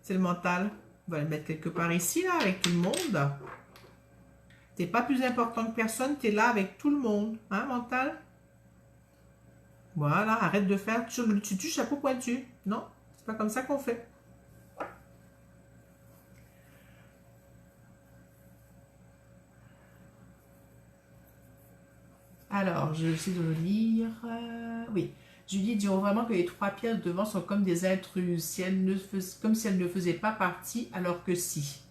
C'est le mental. On va le mettre quelque part ici, là, avec tout le monde. T'es pas plus important que personne, t'es là avec tout le monde. Hein, mental? Voilà, arrête de faire le tutu chapeau pointu. Non, c'est pas comme ça qu'on fait. Alors, je vais essayer de le lire. Oui. Julie dit vraiment que les trois pierres devant sont comme des intruses, comme si elles ne faisaient pas partie, alors que si.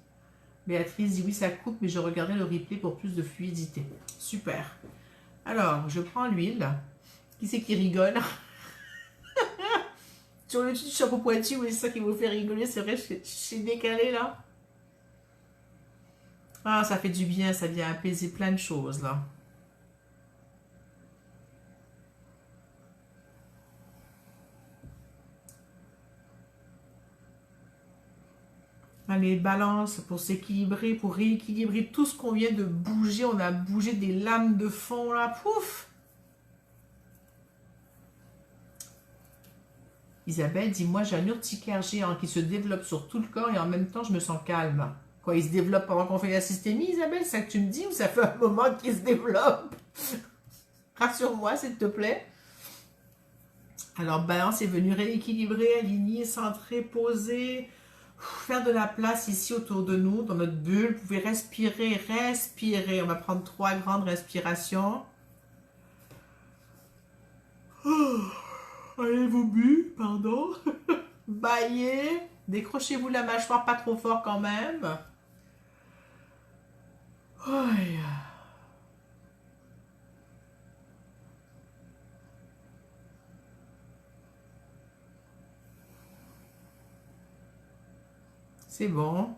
Béatrice dit oui, ça coupe, mais je regarderai le replay pour plus de fluidité. Super. Alors, je prends l'huile. Qui c'est qui rigole? Sur le dessus du chapeau pointu, oui, c'est ça qui vous fait rigoler. C'est vrai, je suis décalée là. Ah, ça fait du bien, ça vient apaiser plein de choses là. Allez, balance pour s'équilibrer, pour rééquilibrer tout ce qu'on vient de bouger. On a bougé des lames de fond là. Pouf! Isabelle dit, moi j'ai un urticaire géant qui se développe sur tout le corps et en même temps je me sens calme. Quoi, il se développe pendant qu'on fait la systémie, Isabelle? C'est ça que tu me dis ou ça fait un moment qu'il se développe? Rassure-moi, s'il te plaît. Alors, balance est venu rééquilibrer, aligner, centrer, poser, faire de la place ici autour de nous, dans notre bulle. Vous pouvez respirer, respirer. On va prendre 3 grandes respirations. Allez, vos bulles, pardon. Baillez. Décrochez-vous la mâchoire, pas trop fort quand même. C'est bon.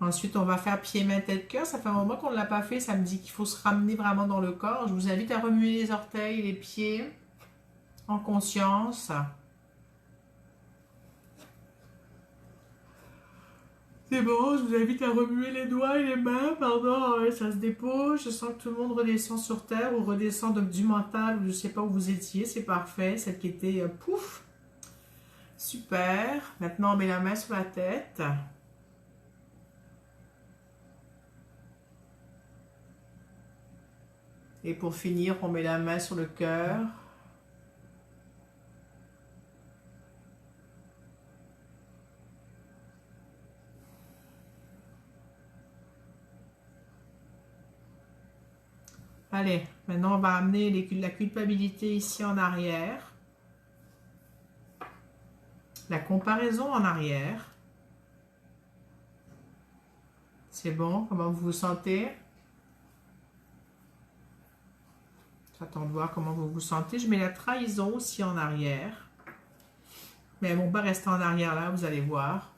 Ensuite, on va faire pied, main, tête, cœur. Ça fait un moment qu'on ne l'a pas fait. Ça me dit qu'il faut se ramener vraiment dans le corps. Je vous invite à remuer les orteils, les pieds en conscience. C'est bon, je vous invite à remuer les doigts et les mains, pardon, ouais, ça se dépose. Je sens que tout le monde redescend sur terre ou redescend donc du mental, ou je ne sais pas où vous étiez, c'est parfait. Celle qui était pouf. Super. Maintenant, on met la main sur la tête. Et pour finir, on met la main sur le cœur. Allez, maintenant on va amener la culpabilité ici en arrière. La comparaison en arrière. C'est bon? Comment vous vous sentez? J'attends de voir comment vous vous sentez. Je mets la trahison aussi en arrière. Mais elles ne vont pas rester en arrière là, vous allez voir.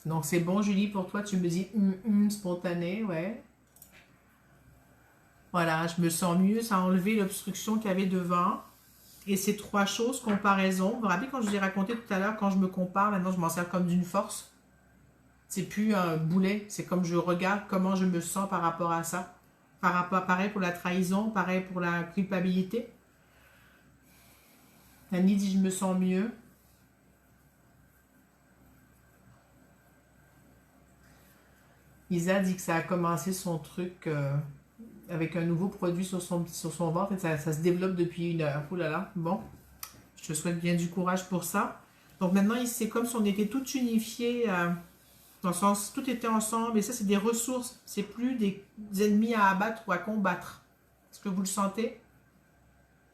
Donc c'est bon Julie, pour toi tu me dis spontané, ouais. Voilà, je me sens mieux, ça a enlevé l'obstruction qu'il y avait devant. Et ces trois choses, comparaison. Vous vous rappelez quand je vous ai raconté tout à l'heure, quand je me compare, maintenant je m'en sers comme d'une force. C'est plus un boulet, c'est comme je regarde comment je me sens par rapport à ça. Par rapport, pareil pour la trahison, pareil pour la culpabilité. Annie dit je me sens mieux. Isa dit que ça a commencé son truc avec un nouveau produit sur son ventre et ça se développe depuis 1 heure. Ouh là là, bon, je te souhaite bien du courage pour ça. Donc maintenant, c'est comme si on était tout unifié, dans le sens, tout était ensemble et ça, c'est des ressources. C'est plus des ennemis à abattre ou à combattre. Est-ce que vous le sentez?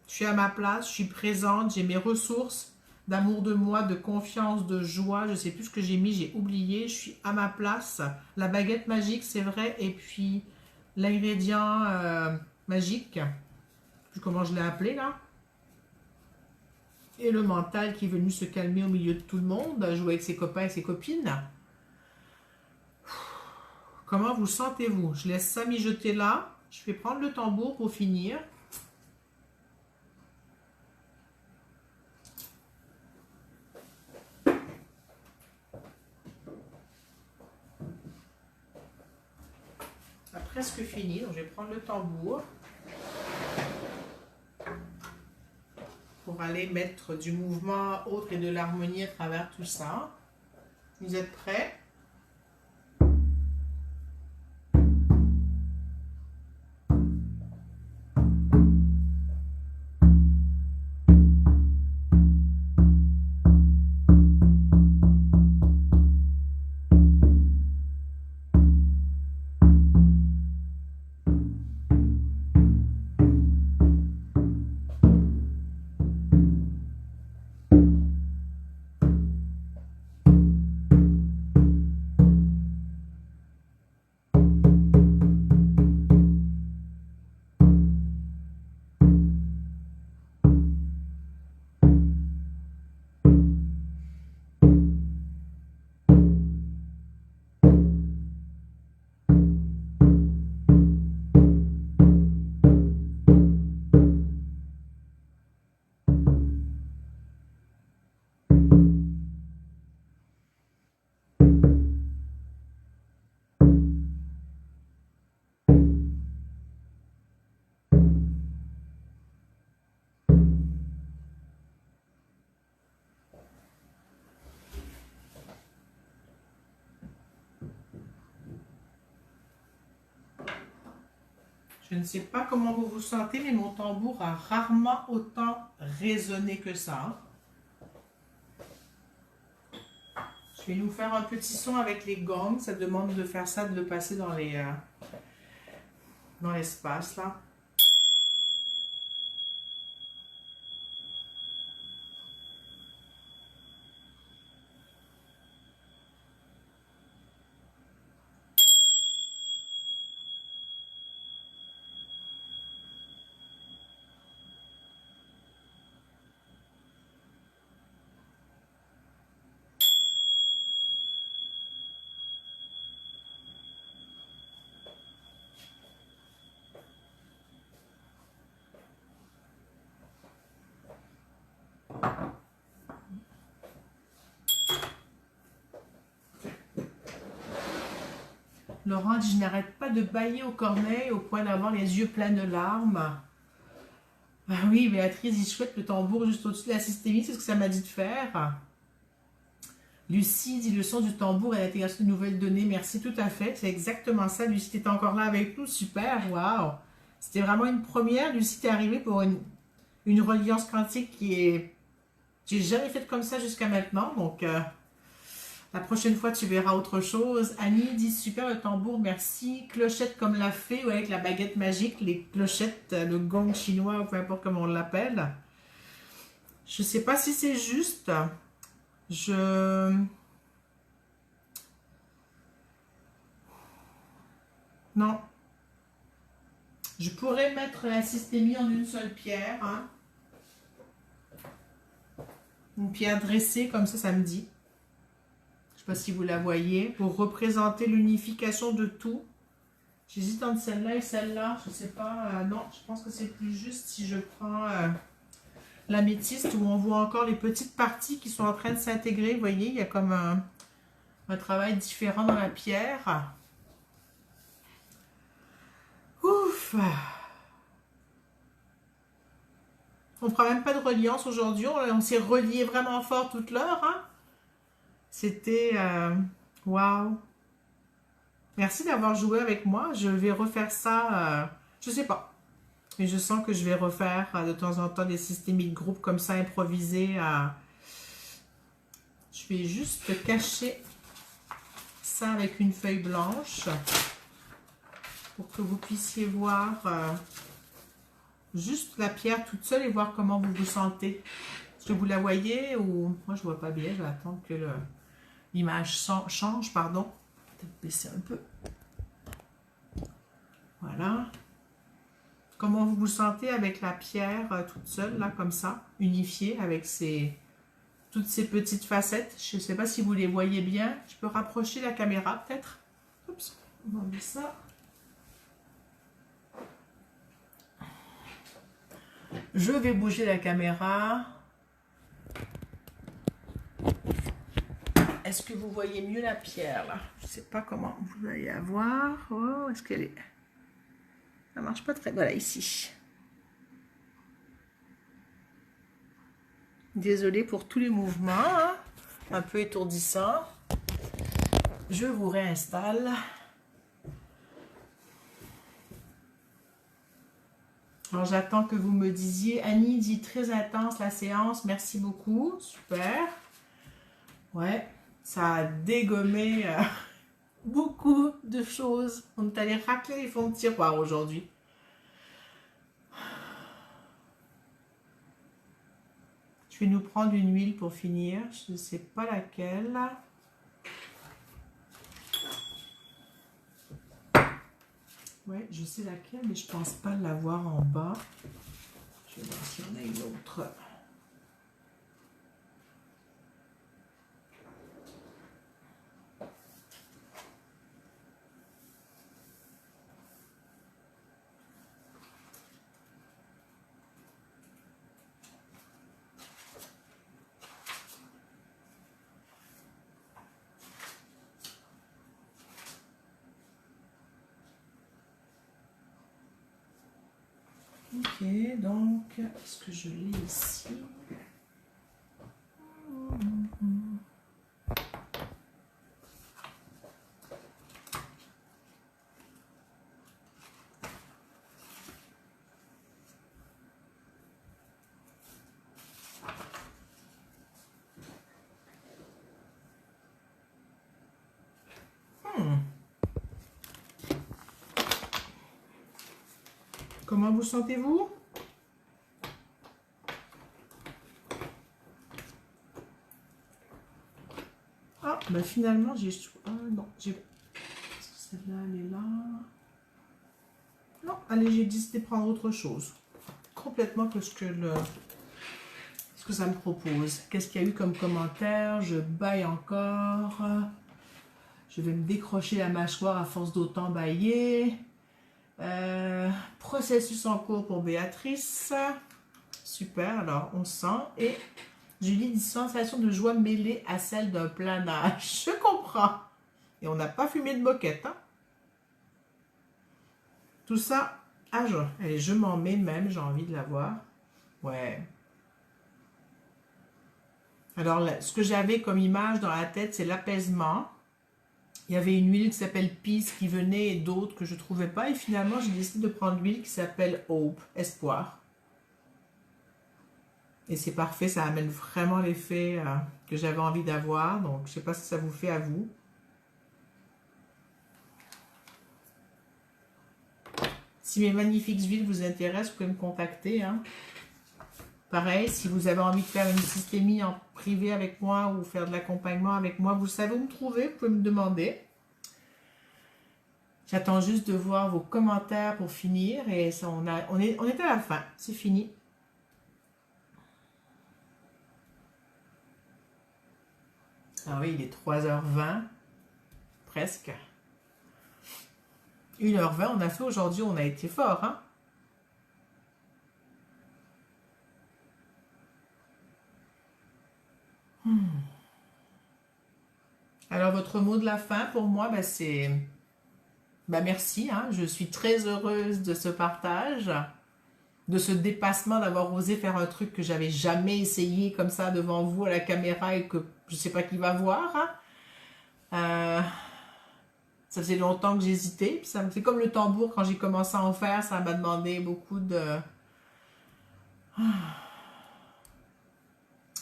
Je suis à ma place, je suis présente, j'ai mes ressources d'amour de moi, de confiance, de joie. Je ne sais plus ce que j'ai mis, j'ai oublié. Je suis à ma place. La baguette magique, c'est vrai. Et puis l'ingrédient magique, je sais plus comment je l'ai appelé là. Et le mental qui est venu se calmer au milieu de tout le monde, jouer avec ses copains et ses copines. Comment vous sentez-vous? Je laisse ça mijoter là. Je vais prendre le tambour pour finir. Presque fini, donc je vais prendre le tambour pour aller mettre du mouvement autre et de l'harmonie à travers tout ça. Vous êtes prêts? Je ne sais pas comment vous vous sentez, mais mon tambour a rarement autant résonné que ça. Je vais nous faire un petit son avec les gongs. Ça demande de faire ça, de le passer dans les dans l'espace là. Laurent dit, je n'arrête pas de bâiller au cornet au point d'avoir les yeux pleins de larmes. Ah oui, Béatrice, il chouette le tambour juste au-dessus de la systémie, c'est ce que ça m'a dit de faire. Lucie dit, le son du tambour et l'intégration de nouvelles données, merci, tout à fait. C'est exactement ça. Lucie, t'es encore là avec nous, super, waouh. C'était vraiment une première. Lucie, t'es arrivée pour une reliance quantique qui est... J'ai jamais fait comme ça jusqu'à maintenant, donc... la prochaine fois, tu verras autre chose. Annie dit, super le tambour, merci. Clochette comme la fée, ou avec la baguette magique, les clochettes, le gong chinois, ou peu importe comment on l'appelle. Je sais pas si c'est juste. Non. Je pourrais mettre la systémie en une seule pierre. Hein. Une pierre dressée, comme ça me dit. Je ne sais pas si vous la voyez. Pour représenter l'unification de tout. J'hésite entre celle-là et celle-là. Je ne sais pas. Non, je pense que c'est plus juste si je prends l'améthyste où on voit encore les petites parties qui sont en train de s'intégrer. Vous voyez, il y a comme un travail différent dans la pierre. Ouf! On ne fera même pas de reliance aujourd'hui. On s'est relié vraiment fort toute l'heure. Hein? C'était... waouh! Merci d'avoir joué avec moi. Je vais refaire ça... je sais pas. Mais je sens que je vais refaire de temps en temps des systémiques groupes comme ça improvisés. Je vais juste cacher ça avec une feuille blanche pour que vous puissiez voir juste la pierre toute seule et voir comment vous vous sentez. Est-ce que vous la voyez ou... Moi, je vois pas bien. Je vais attendre que l'image change, pardon. Peut-être baisser un peu. Voilà. Comment vous vous sentez avec la pierre toute seule, là, comme ça, unifiée avec toutes ces petites facettes. Je ne sais pas si vous les voyez bien. Je peux rapprocher la caméra, peut-être. Oups, on va enlever ça. Je vais bouger la caméra. Est-ce que vous voyez mieux la pierre, là? Je ne sais pas comment vous allez la voir. Oh, est-ce qu'elle est... Ça marche pas très... Voilà, ici. Désolée pour tous les mouvements, hein, un peu étourdissants. Je vous réinstalle. Alors, j'attends que vous me disiez. Annie dit très intense la séance. Merci beaucoup. Super. Ouais, ça a dégommé beaucoup de choses. On est allé racler les fonds de tiroir aujourd'hui. Je vais nous prendre une huile pour finir. Je ne sais pas laquelle. Ouais, je sais laquelle, mais je pense pas l'avoir en bas. Je vais voir s'il y en a une autre. Ok, donc, est-ce que je l'ai ici? comment vous sentez-vous? Ah, ben finalement, j'ai... Ah non, j'ai... Est-ce que celle-là, elle est là? Non, allez, j'ai décidé de prendre autre chose. Complètement que ce que ça me propose. Qu'est-ce qu'il y a eu comme commentaire? Je baille encore. Je vais me décrocher la mâchoire à force d'autant bailler. Processus en cours pour Béatrice. Super, alors on sent. Et Julie dit sensation de joie mêlée à celle d'un planage. Je comprends. Et on n'a pas fumé de moquette. Hein? Tout ça à jeun. Et je m'en mets même, j'ai envie de la voir. Ouais. Alors, ce que j'avais comme image dans la tête, c'est l'apaisement. Il y avait une huile qui s'appelle Peace qui venait et d'autres que je ne trouvais pas. Et finalement, j'ai décidé de prendre l'huile qui s'appelle Hope, Espoir. Et c'est parfait, ça amène vraiment l'effet que j'avais envie d'avoir. Donc, je ne sais pas si ça vous fait à vous. Si mes magnifiques huiles vous intéressent, vous pouvez me contacter. Hein. Pareil, si vous avez envie de faire une systémie en privé avec moi ou faire de l'accompagnement avec moi, vous savez où me trouver, vous pouvez me demander. J'attends juste de voir vos commentaires pour finir et ça, on est à la fin, c'est fini. Ah oui, il est 3h20, presque. 1h20, on a fait aujourd'hui, on a été fort, hein? Alors, votre mot de la fin pour moi, ben, c'est merci. Hein, je suis très heureuse de ce partage, de ce dépassement, d'avoir osé faire un truc que j'avais jamais essayé comme ça devant vous à la caméra et que je ne sais pas qui va voir. Hein. Ça faisait longtemps que j'hésitais. C'est comme le tambour, quand j'ai commencé à en faire, ça m'a demandé beaucoup de...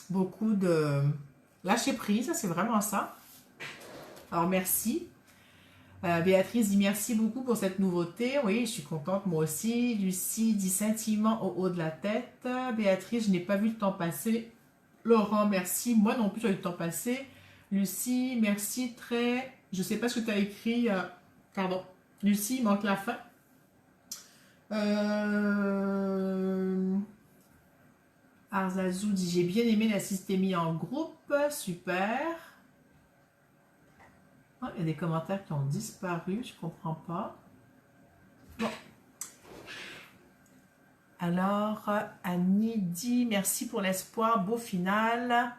Beaucoup de lâcher prise, c'est vraiment ça. Alors, merci. Béatrice dit merci beaucoup pour cette nouveauté. Oui, je suis contente, moi aussi. Lucie dit scintillement au haut de la tête. Béatrice, je n'ai pas vu le temps passer. Laurent, merci. Moi non plus, j'ai eu le temps passer. Lucie, merci. Très... Je ne sais pas ce que tu as écrit. Pardon. Lucie, il manque la fin. Arzazou dit j'ai bien aimé la systémie en groupe. Super. Oh, il y a des commentaires qui ont disparu, je comprends pas. Bon. Alors, Annie dit merci pour l'espoir, beau final.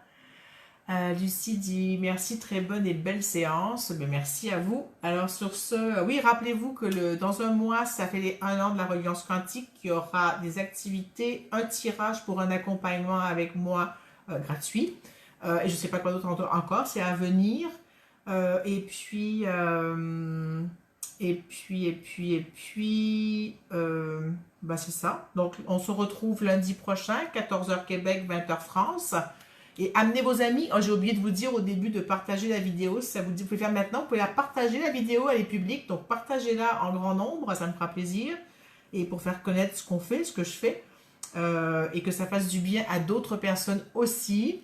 Lucie dit merci, très bonne et belle séance. Mais merci à vous. Alors sur ce, oui, rappelez-vous que dans un mois, ça fait les 1 an de la reliance quantique, qu'il y aura des activités, un tirage pour un accompagnement avec moi gratuit. Et je ne sais pas quoi d'autre encore, c'est à venir. Et puis, c'est ça. Donc, on se retrouve lundi prochain, 14h Québec, 20h France. Et amenez vos amis. Oh, j'ai oublié de vous dire au début de partager la vidéo. Si ça vous dit, vous pouvez faire maintenant. Vous pouvez la partager, la vidéo, elle est publique. Donc, partagez-la en grand nombre, ça me fera plaisir. Et pour faire connaître ce qu'on fait, ce que je fais. Et que ça fasse du bien à d'autres personnes aussi.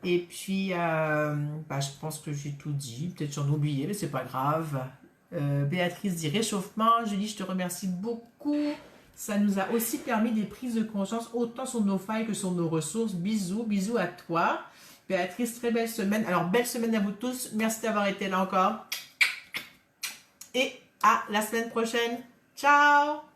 Et puis, je pense que j'ai tout dit. Peut-être j'en ai oublié, mais c'est pas grave. Béatrice dit réchauffement. Julie, je te remercie beaucoup. Ça nous a aussi permis des prises de conscience, autant sur nos failles que sur nos ressources. Bisous, bisous à toi. Béatrice, très belle semaine. Alors, belle semaine à vous tous. Merci d'avoir été là encore. Et à la semaine prochaine. Ciao!